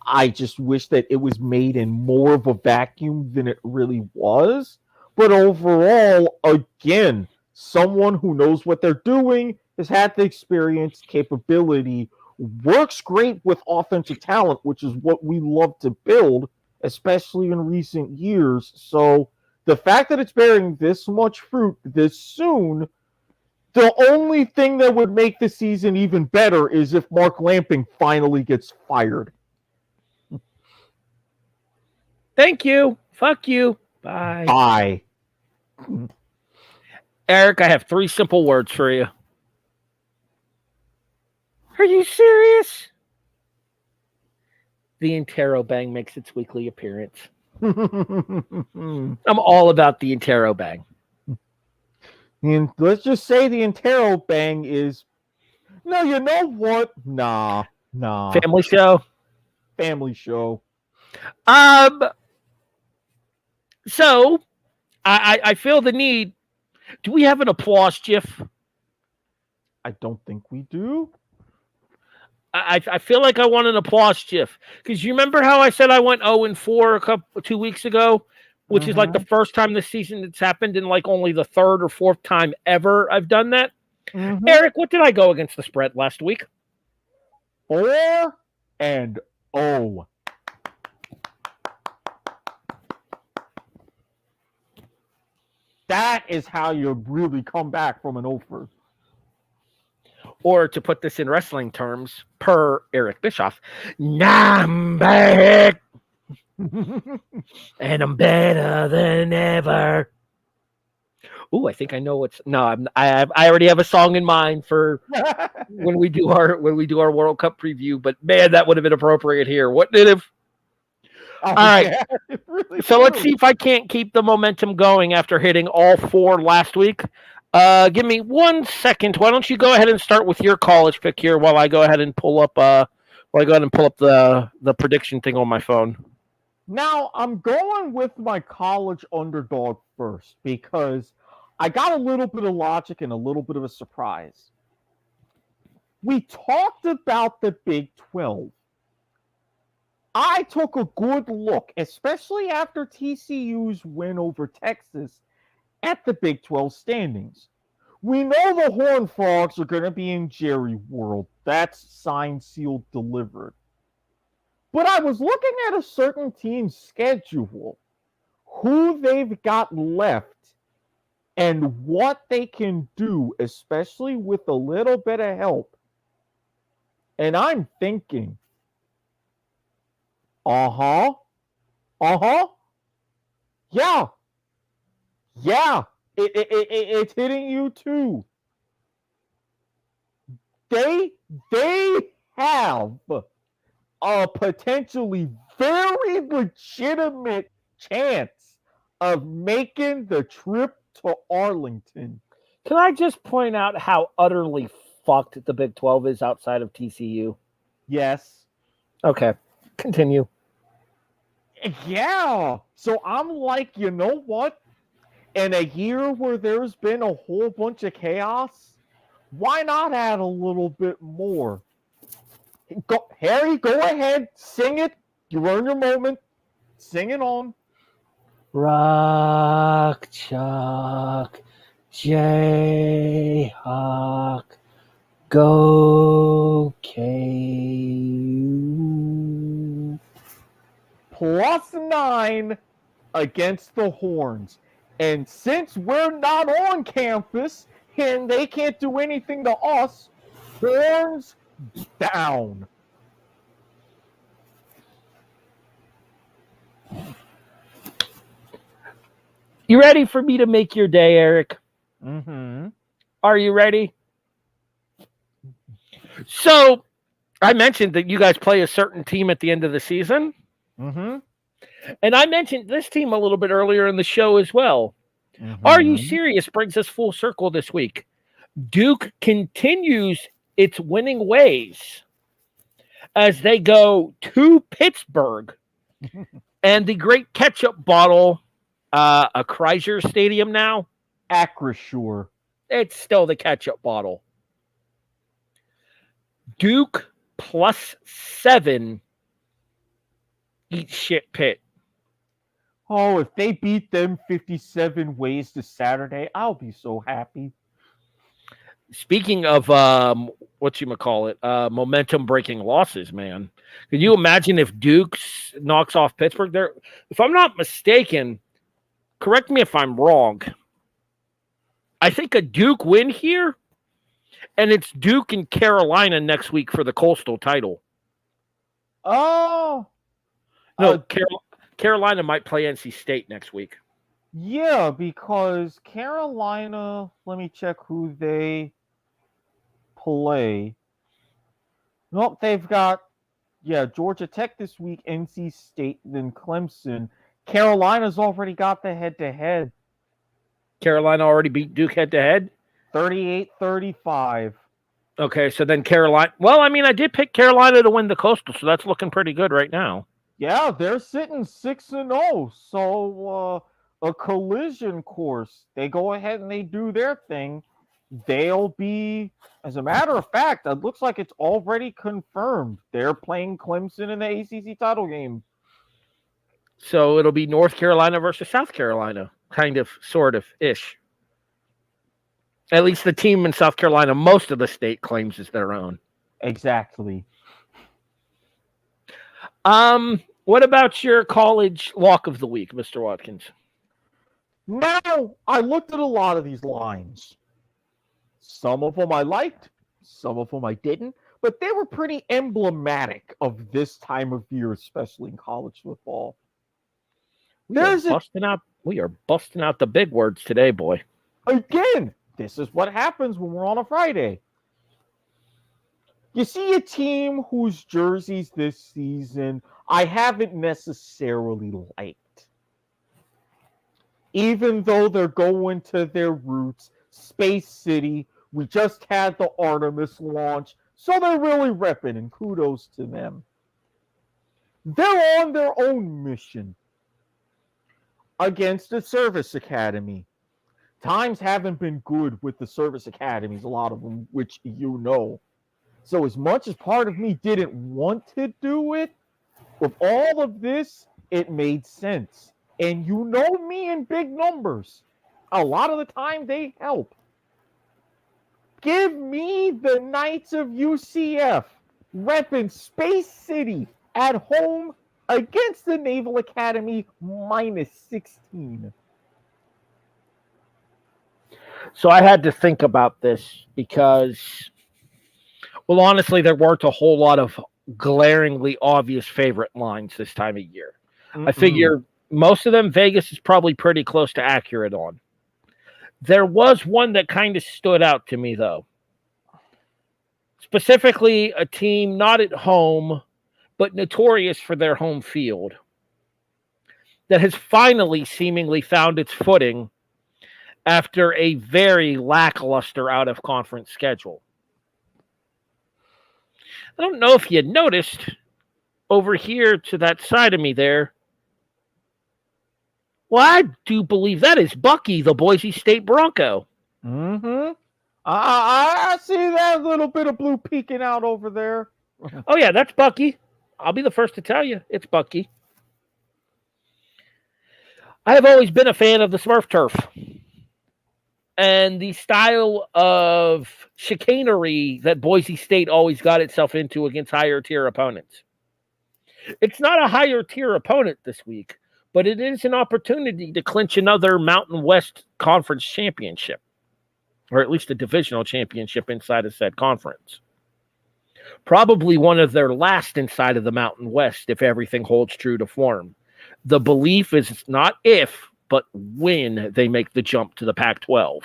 I just wish that it was made in more of a vacuum than it really was. But overall, again, someone who knows what they're doing, has had the experience, capability, works great with offensive talent, which is what we love to build, especially in recent years. So the fact that it's bearing this much fruit this soon, the only thing that would make the season even better is if Mark Lamping finally gets fired. Thank you. Fuck you. Bye. Bye. Eric, I have 3 simple words for you. Are you serious? The Interrobang makes its weekly appearance. I'm all about the Interrobang. And let's just say the Interrobang is, no, you know what? Nah. Family show. Family show. So I feel the need. Do we have an applause GIF? I don't think we do. I feel like I want an applause GIF, because you remember how I said I went 0-4 2 weeks ago, which is like the first time this season it's happened, and like only the 3rd or 4th time ever I've done that. Eric, what did I go against the spread last week? 4-0. That is how you really come back from an offer. Or to put this in wrestling terms, per Eric Bischoff, I'm back. And I'm better than ever. Ooh, I think I know what's. No, I already have a song in mind for when we do our World Cup preview. But man, that would have been appropriate here, wouldn't it have? Oh, all right. Yeah, really So let's see if I can't keep the momentum going after hitting all 4 last week. Give me 1 second. Why don't you go ahead and start with your college pick here while I go ahead and pull up the prediction thing on my phone. Now, I'm going with my college underdog first because I got a little bit of logic and a little bit of a surprise. We talked about the Big 12. I took a good look, especially after TCU's win over Texas, at the Big 12 standings. We know the Horned Frogs are going to be in Jerry World. That's signed, sealed, delivered. But I was looking at a certain team's schedule, who they've got left, and what they can do, especially with a little bit of help. And I'm thinking, yeah, it's hitting you too. They have a potentially very legitimate chance of making the trip to Arlington. Can I just point out how utterly fucked the Big 12 is outside of TCU? Yes. Okay, continue. Yeah. So I'm like, you know what? In a year where there's been a whole bunch of chaos, why not add a little bit more? Harry, go ahead, sing it. You earn your moment. Sing it on. Rock, chalk, Jayhawk, go KU. +9 against the Horns. And since we're not on campus and they can't do anything to us, Horns down. You ready for me to make your day, Eric? Mm-hmm. Are you ready? So, I mentioned that you guys play a certain team at the end of the season. Mm-hmm. And I mentioned this team a little bit earlier in the show as well. Mm-hmm. Are you serious? Brings us full circle this week. Duke continues its winning ways as they go to Pittsburgh and the great ketchup bottle, a Chrysler Stadium now. Acrisure. It's still the ketchup bottle. Duke +7. Eat shit, Pitt. Oh, if they beat them 57 ways to Saturday, I'll be so happy. Speaking of momentum breaking losses, man. Could you imagine if Duke knocks off Pittsburgh there? If I'm not mistaken, correct me if I'm wrong. I think a Duke win here, and it's Duke and Carolina next week for the Coastal title. Oh. No, Carolina might play NC State next week. Yeah, because Carolina, let me check who they play. Nope, they've got, Georgia Tech this week, NC State, then Clemson. Carolina's already got the head-to-head. Carolina already beat Duke head-to-head? 38-35. Okay, so then Carolina... Well, I mean, I did pick Carolina to win the Coastal, so that's looking pretty good right now. Yeah, they're sitting 6-0, so a collision course. They go ahead and they do their thing. They'll be, as a matter of fact, it looks like it's already confirmed. They're playing Clemson in the ACC title game. So it'll be North Carolina versus South Carolina, kind of, sort of, ish. At least the team in South Carolina, most of the state claims is their own. Exactly. What about your college lock of the week, Mr. Watkins? Now, I looked at a lot of these lines. Some of them I liked, some of them I didn't, but they were pretty emblematic of this time of year, especially in college football. We are busting out the big words today, boy. Again, this is what happens when we're on a Friday. You see a team whose jerseys this season I haven't necessarily liked. Even though they're going to their roots, Space City, we just had the Artemis launch, so they're really repping, and kudos to them. They're on their own mission against the service academy. Times haven't been good with the service academies, a lot of them, which you know. So as much as part of me didn't want to do it, with all of this, it made sense. And you know me in big numbers. A lot of the time, they help. Give me the Knights of UCF repping Space City at home against the Naval Academy minus 16. So I had to think about this because, well, honestly, there weren't a whole lot of glaringly obvious favorite lines this time of year. I figure most of them Vegas is probably pretty close to accurate on. There was one that kind of stood out to me, though. Specifically, a team not at home, but notorious for their home field, that has finally seemingly found its footing after a very lackluster out-of-conference schedule. I don't know if you noticed over here to that side of me there. Well, I do believe that is Bucky, the Boise State Bronco. Mm-hmm. I see that little bit of blue peeking out over there. Oh, yeah, that's Bucky. I'll be the first to tell you. It's Bucky. I have always been a fan of the Smurf turf and the style of chicanery that Boise State always got itself into against higher tier opponents. It's not a higher tier opponent this week, but it is an opportunity to clinch another Mountain West Conference championship, or at least a divisional championship inside of said conference. Probably one of their last inside of the Mountain West if everything holds true to form. The belief is not if, but when they make the jump to the Pac-12.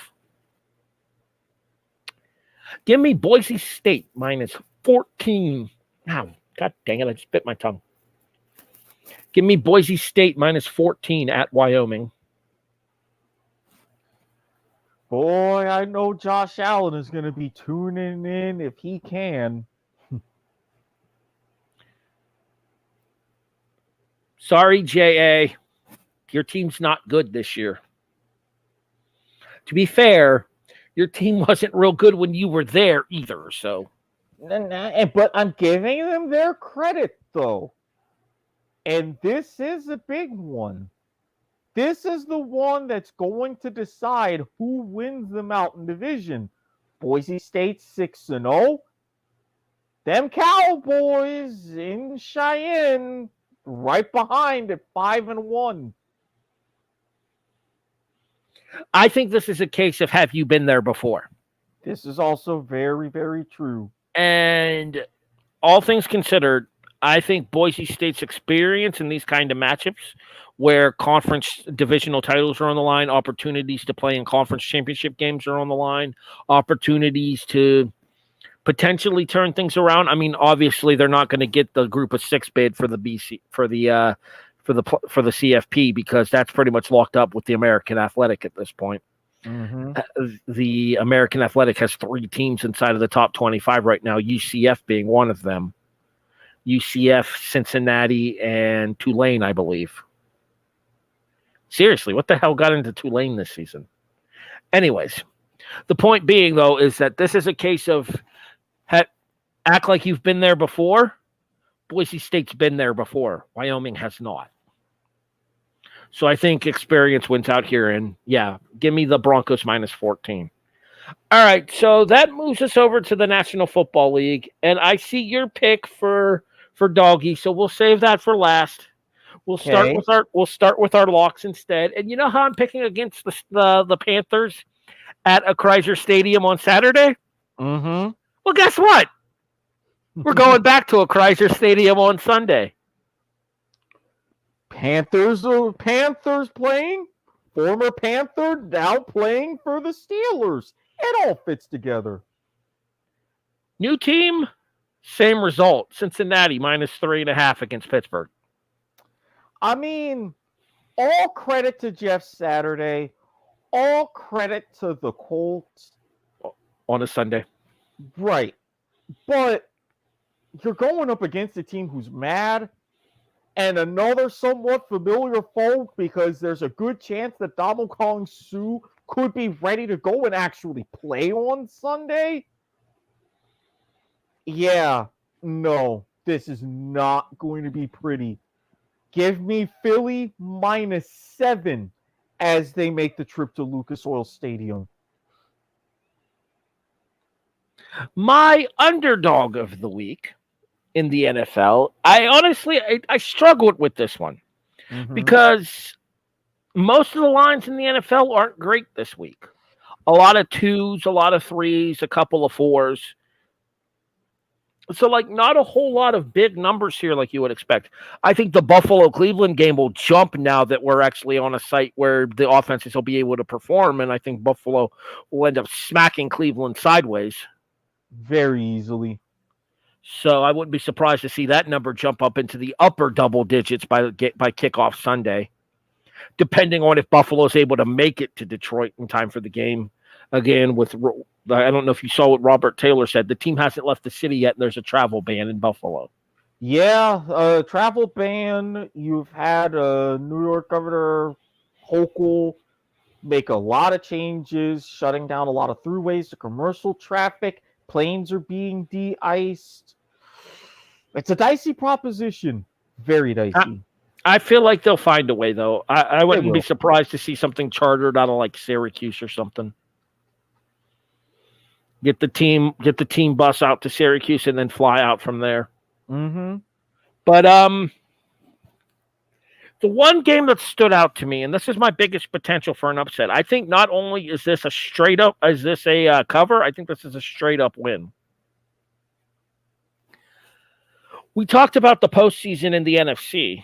Give me Boise State minus 14. Ow, God dang it, I just bit my tongue. Give me Boise State minus 14 at Wyoming. Boy, I know Josh Allen is going to be tuning in if he can. Sorry, J.A. Your team's not good this year. To be fair, your team wasn't real good when you were there either, so. But I'm giving them their credit, though. And this is a big one. This is the one that's going to decide who wins the Mountain Division. Boise State 6-0. Them Cowboys in Cheyenne right behind at 5-1. I think this is a case of have you been there before? This is also very, very true. And all things considered, I think Boise State's experience in these kind of matchups where conference divisional titles are on the line, opportunities to play in conference championship games are on the line, opportunities to potentially turn things around. I mean, obviously they're not going to get the group of 6 bid for the CFP because that's pretty much locked up with the American Athletic at this point. Mm-hmm. The American Athletic has 3 teams inside of the top 25 right now, UCF being one of them. UCF, Cincinnati, and Tulane, I believe. Seriously, what the hell got into Tulane this season? Anyways, the point being, though, is that this is a case of act like you've been there before. Boise State's been there before. Wyoming has not. So I think experience wins out here. And, yeah, give me the Broncos minus 14. All right, so that moves us over to the National Football League. And I see your pick for Doggy, so we'll save that for last. We'll start with our locks instead. And you know how I'm picking against the Panthers at a Chrysler Stadium on Saturday? Mm-hmm. Well, guess what? We're going back to a Chrysler Stadium on Sunday. Panthers playing. Former Panther now playing for the Steelers. It all fits together. New team, same result. Cincinnati minus 3.5 against Pittsburgh. I mean, all credit to Jeff Saturday. All credit to the Colts. On a Sunday. Right. But you're going up against a team who's mad and another somewhat familiar foe because there's a good chance that Donald Kong Su could be ready to go and actually play on Sunday. Yeah, no, this is not going to be pretty. Give me Philly minus 7 as they make the trip to Lucas Oil Stadium. My underdog of the week in the NFL. I honestly, I struggled with this one Mhm. because most of the lines in the NFL aren't great this week. A lot of twos, a lot of threes, a couple of fours. So, like, not a whole lot of big numbers here like you would expect. I think the Buffalo Cleveland game will jump now that we're actually on a site where the offenses will be able to perform. And I think Buffalo will end up smacking Cleveland sideways. Very easily. So I wouldn't be surprised to see that number jump up into the upper double digits by kickoff Sunday, depending on if Buffalo is able to make it to Detroit in time for the game. Again, I don't know if you saw what Robert Taylor said. The team hasn't left the city yet, and there's a travel ban in Buffalo. Yeah, travel ban. You've had New York Governor Hochul make a lot of changes, shutting down a lot of throughways to commercial traffic. Planes are being de-iced. It's a dicey proposition. Very dicey. I feel like they'll find a way, though. I wouldn't be will. surprised to see something chartered out of like Syracuse or something. Get the team bus out to Syracuse and then fly out from there. Mm-hmm. But the one game that stood out to me, and this is my biggest potential for an upset, I think not only is this a cover, I think this is a straight up win. We talked about the postseason in the NFC.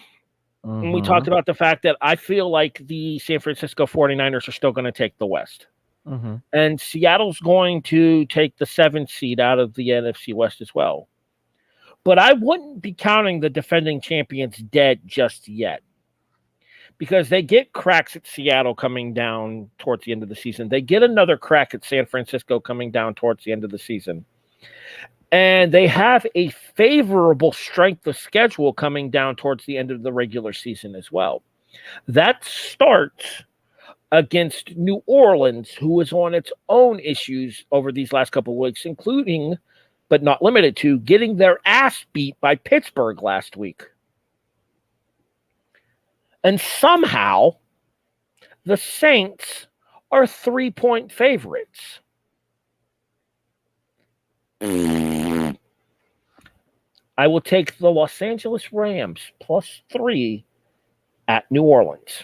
Mm-hmm. And we talked about the fact that I feel like the San Francisco 49ers are still going to take the West. Mm-hmm. And Seattle's going to take the 7th seed out of the NFC West as well. But I wouldn't be counting the defending champions dead just yet, because they get cracks at Seattle coming down towards the end of the season. They get another crack at San Francisco coming down towards the end of the season. And they have a favorable strength of schedule coming down towards the end of the regular season as well. That starts against New Orleans, who is on its own issues over these last couple of weeks, including, but not limited to, getting their ass beat by Pittsburgh last week. And somehow, the Saints are 3-point favorites. I will take the Los Angeles Rams +3 at New Orleans.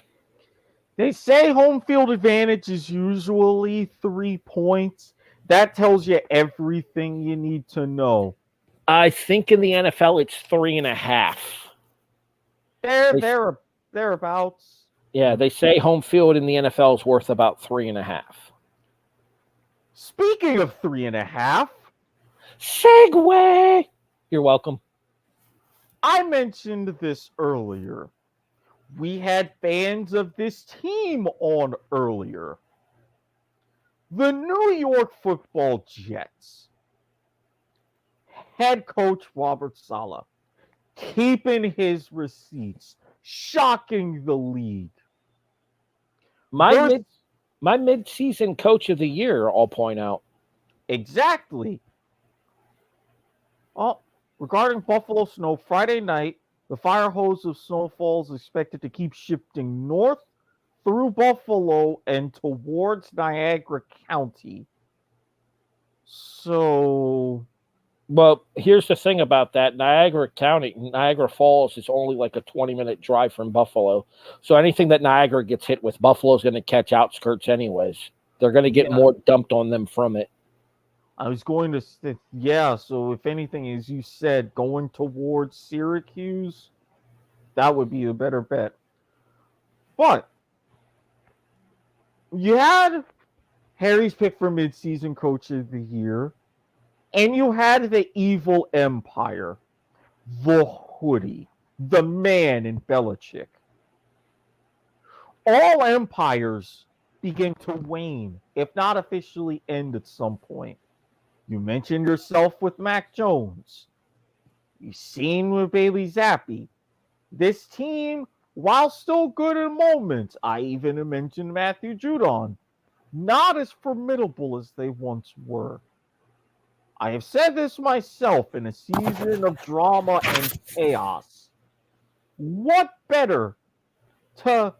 They say home field advantage is usually 3 points. That tells you everything you need to know. I think in the NFL it's 3.5. Thereabouts. Yeah, they say home field in the NFL is worth about 3.5. Speaking of 3.5, segue. You're welcome. I mentioned this earlier. We had fans of this team on earlier. The New York Football Jets. Head coach Robert Saleh keeping his receipts, shocking the league. My mid-season coach of the year, I'll point out. Exactly. Oh, regarding Buffalo snow, Friday night, the fire hose of snowfall is expected to keep shifting north through Buffalo and towards Niagara County. So, well, here's the thing about that. Niagara Falls is only like a 20-minute drive from Buffalo. So anything that Niagara gets hit with, Buffalo's going to catch outskirts anyways. They're going to get more dumped on them from it. I was going to say, yeah, so if anything, as you said, going towards Syracuse, that would be a better bet. But you had Harry's pick for midseason coach of the year, and you had the evil empire, the hoodie, the man in Belichick. All empires begin to wane, if not officially end at some point. You mentioned yourself with Mac Jones. You've seen with Bailey Zappi. This team, while still good in moments, I even mentioned Matthew Judon, not as formidable as they once were. I have said this myself in a season of drama and chaos. What better to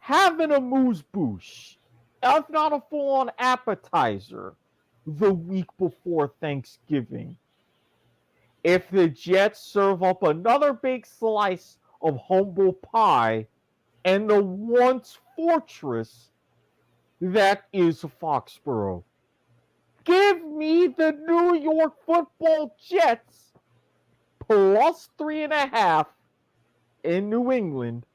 have an amuse-bouche, if not a full-on appetizer, the week before Thanksgiving? if the Jets serve up another big slice of humble pie and the once fortress that is Foxborough. Give me the New York Football Jets plus 3.5 in New England.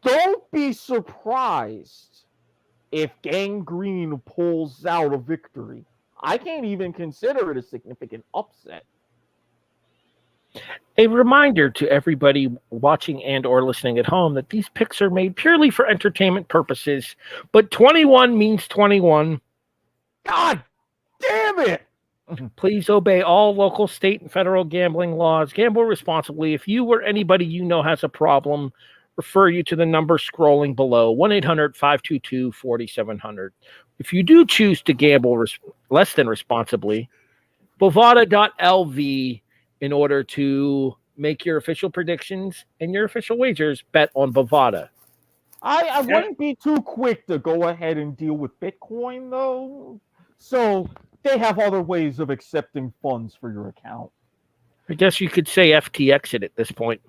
Don't be surprised if Gangrene pulls out a victory. I can't even consider it a significant upset. A reminder to everybody watching and or listening at home that these picks are made purely for entertainment purposes, but 21 means 21. God damn it! Please obey all local, state, and federal gambling laws. Gamble responsibly. If you or anybody you know has a problem, refer you to the number scrolling below, 1-800-522-4700. If you do choose to gamble less than responsibly, bovada.lv in order to make your official predictions and your official wagers, bet on Bovada. I wouldn't be too quick to go ahead and deal with Bitcoin, though. So they have other ways of accepting funds for your account. I guess you could say FTX it at this point.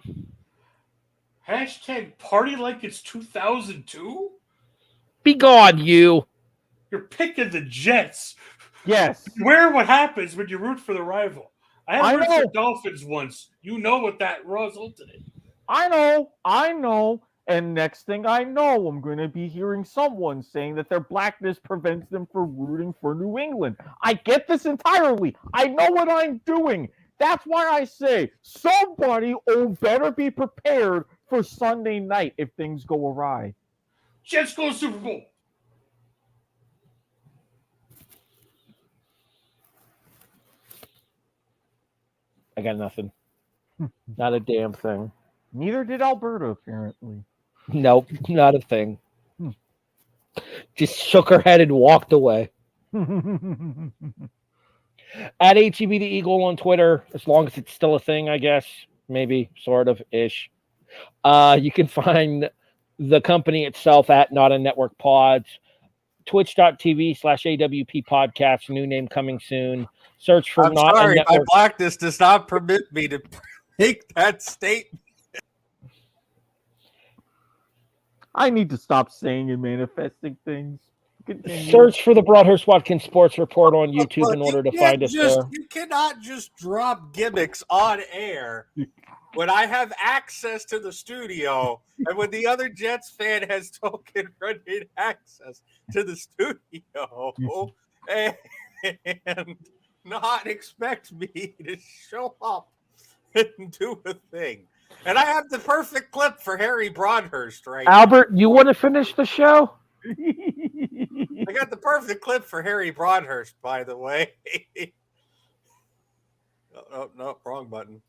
Hashtag party like it's 2002? Be gone, you. You're picking the Jets. Yes. Where what happens when you root for the rival? I I rooted know. for Dolphins once. You know what that resulted in. I know. And next thing I know, I'm going to be hearing someone saying that their blackness prevents them from rooting for New England. I get this entirely. I know what I'm doing. That's why I say somebody better be prepared for Sunday night if things go awry. Jets go to Super Bowl. I got nothing. Not a damn thing. Neither did Alberta, apparently. Nope, not a thing. Just shook her head and walked away. At HEB the Eagle on Twitter, as long as it's still a thing, I guess. Maybe, sort of, ish. You can find the company itself at Not a Network Pods. Twitch.tv/AWP Podcast, new name coming soon. Search for I'm Not sorry, a Network. my blackness does not permit me to make that statement. I need to stop saying and manifesting things. Continue. Search for the Broadhurst-Watkins Sports Report on YouTube Look, in order you to find us can't there. You cannot just drop gimmicks on air when I have access to the studio and when the other Jets fan has token running access to the studio and not expect me to show up and do a thing. And I have the perfect clip for Harry Broadhurst right now. Albert, you want to finish the show? I got the perfect clip for Harry Broadhurst, by the way. No, wrong button.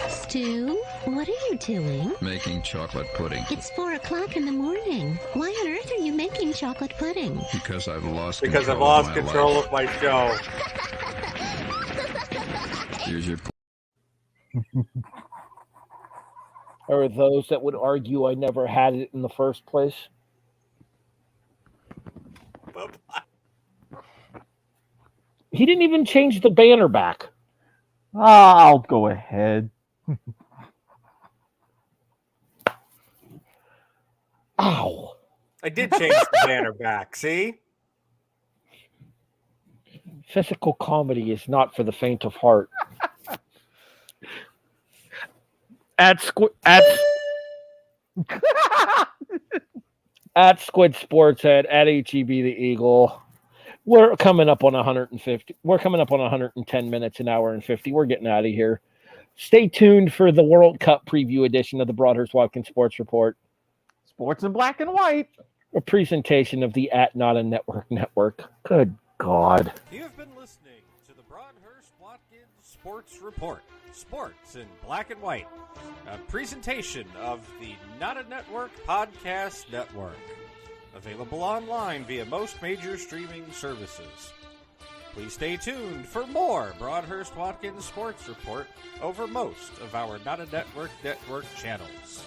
Stu, what are you doing? Making chocolate pudding. It's 4 o'clock in the morning. Why on earth are you making chocolate pudding? Because I've lost Because I've control lost of my control life. of my show. Here's your There are those that would argue I never had it in the first place. He didn't even change the banner back. I'll go ahead. Ow. I did change the banner back, see? Physical comedy is not for the faint of heart. At Squid Sports at HEB the Eagle. We're coming up on 150. We're coming up on 110 minutes, an hour and 50. We're getting out of here. Stay tuned for the World Cup preview edition of the Broadhurst-Watkins Sports Report. Sports in black and white. A presentation of the at Not a Network Network. Good God. You have been listening to the Broadhurst-Watkins Sports Report. Sports in black and white. A presentation of the Not a Network Podcast Network. Available online via most major streaming services. Please stay tuned for more Broadhurst-Watkins Sports Report over most of our Not a Network channels.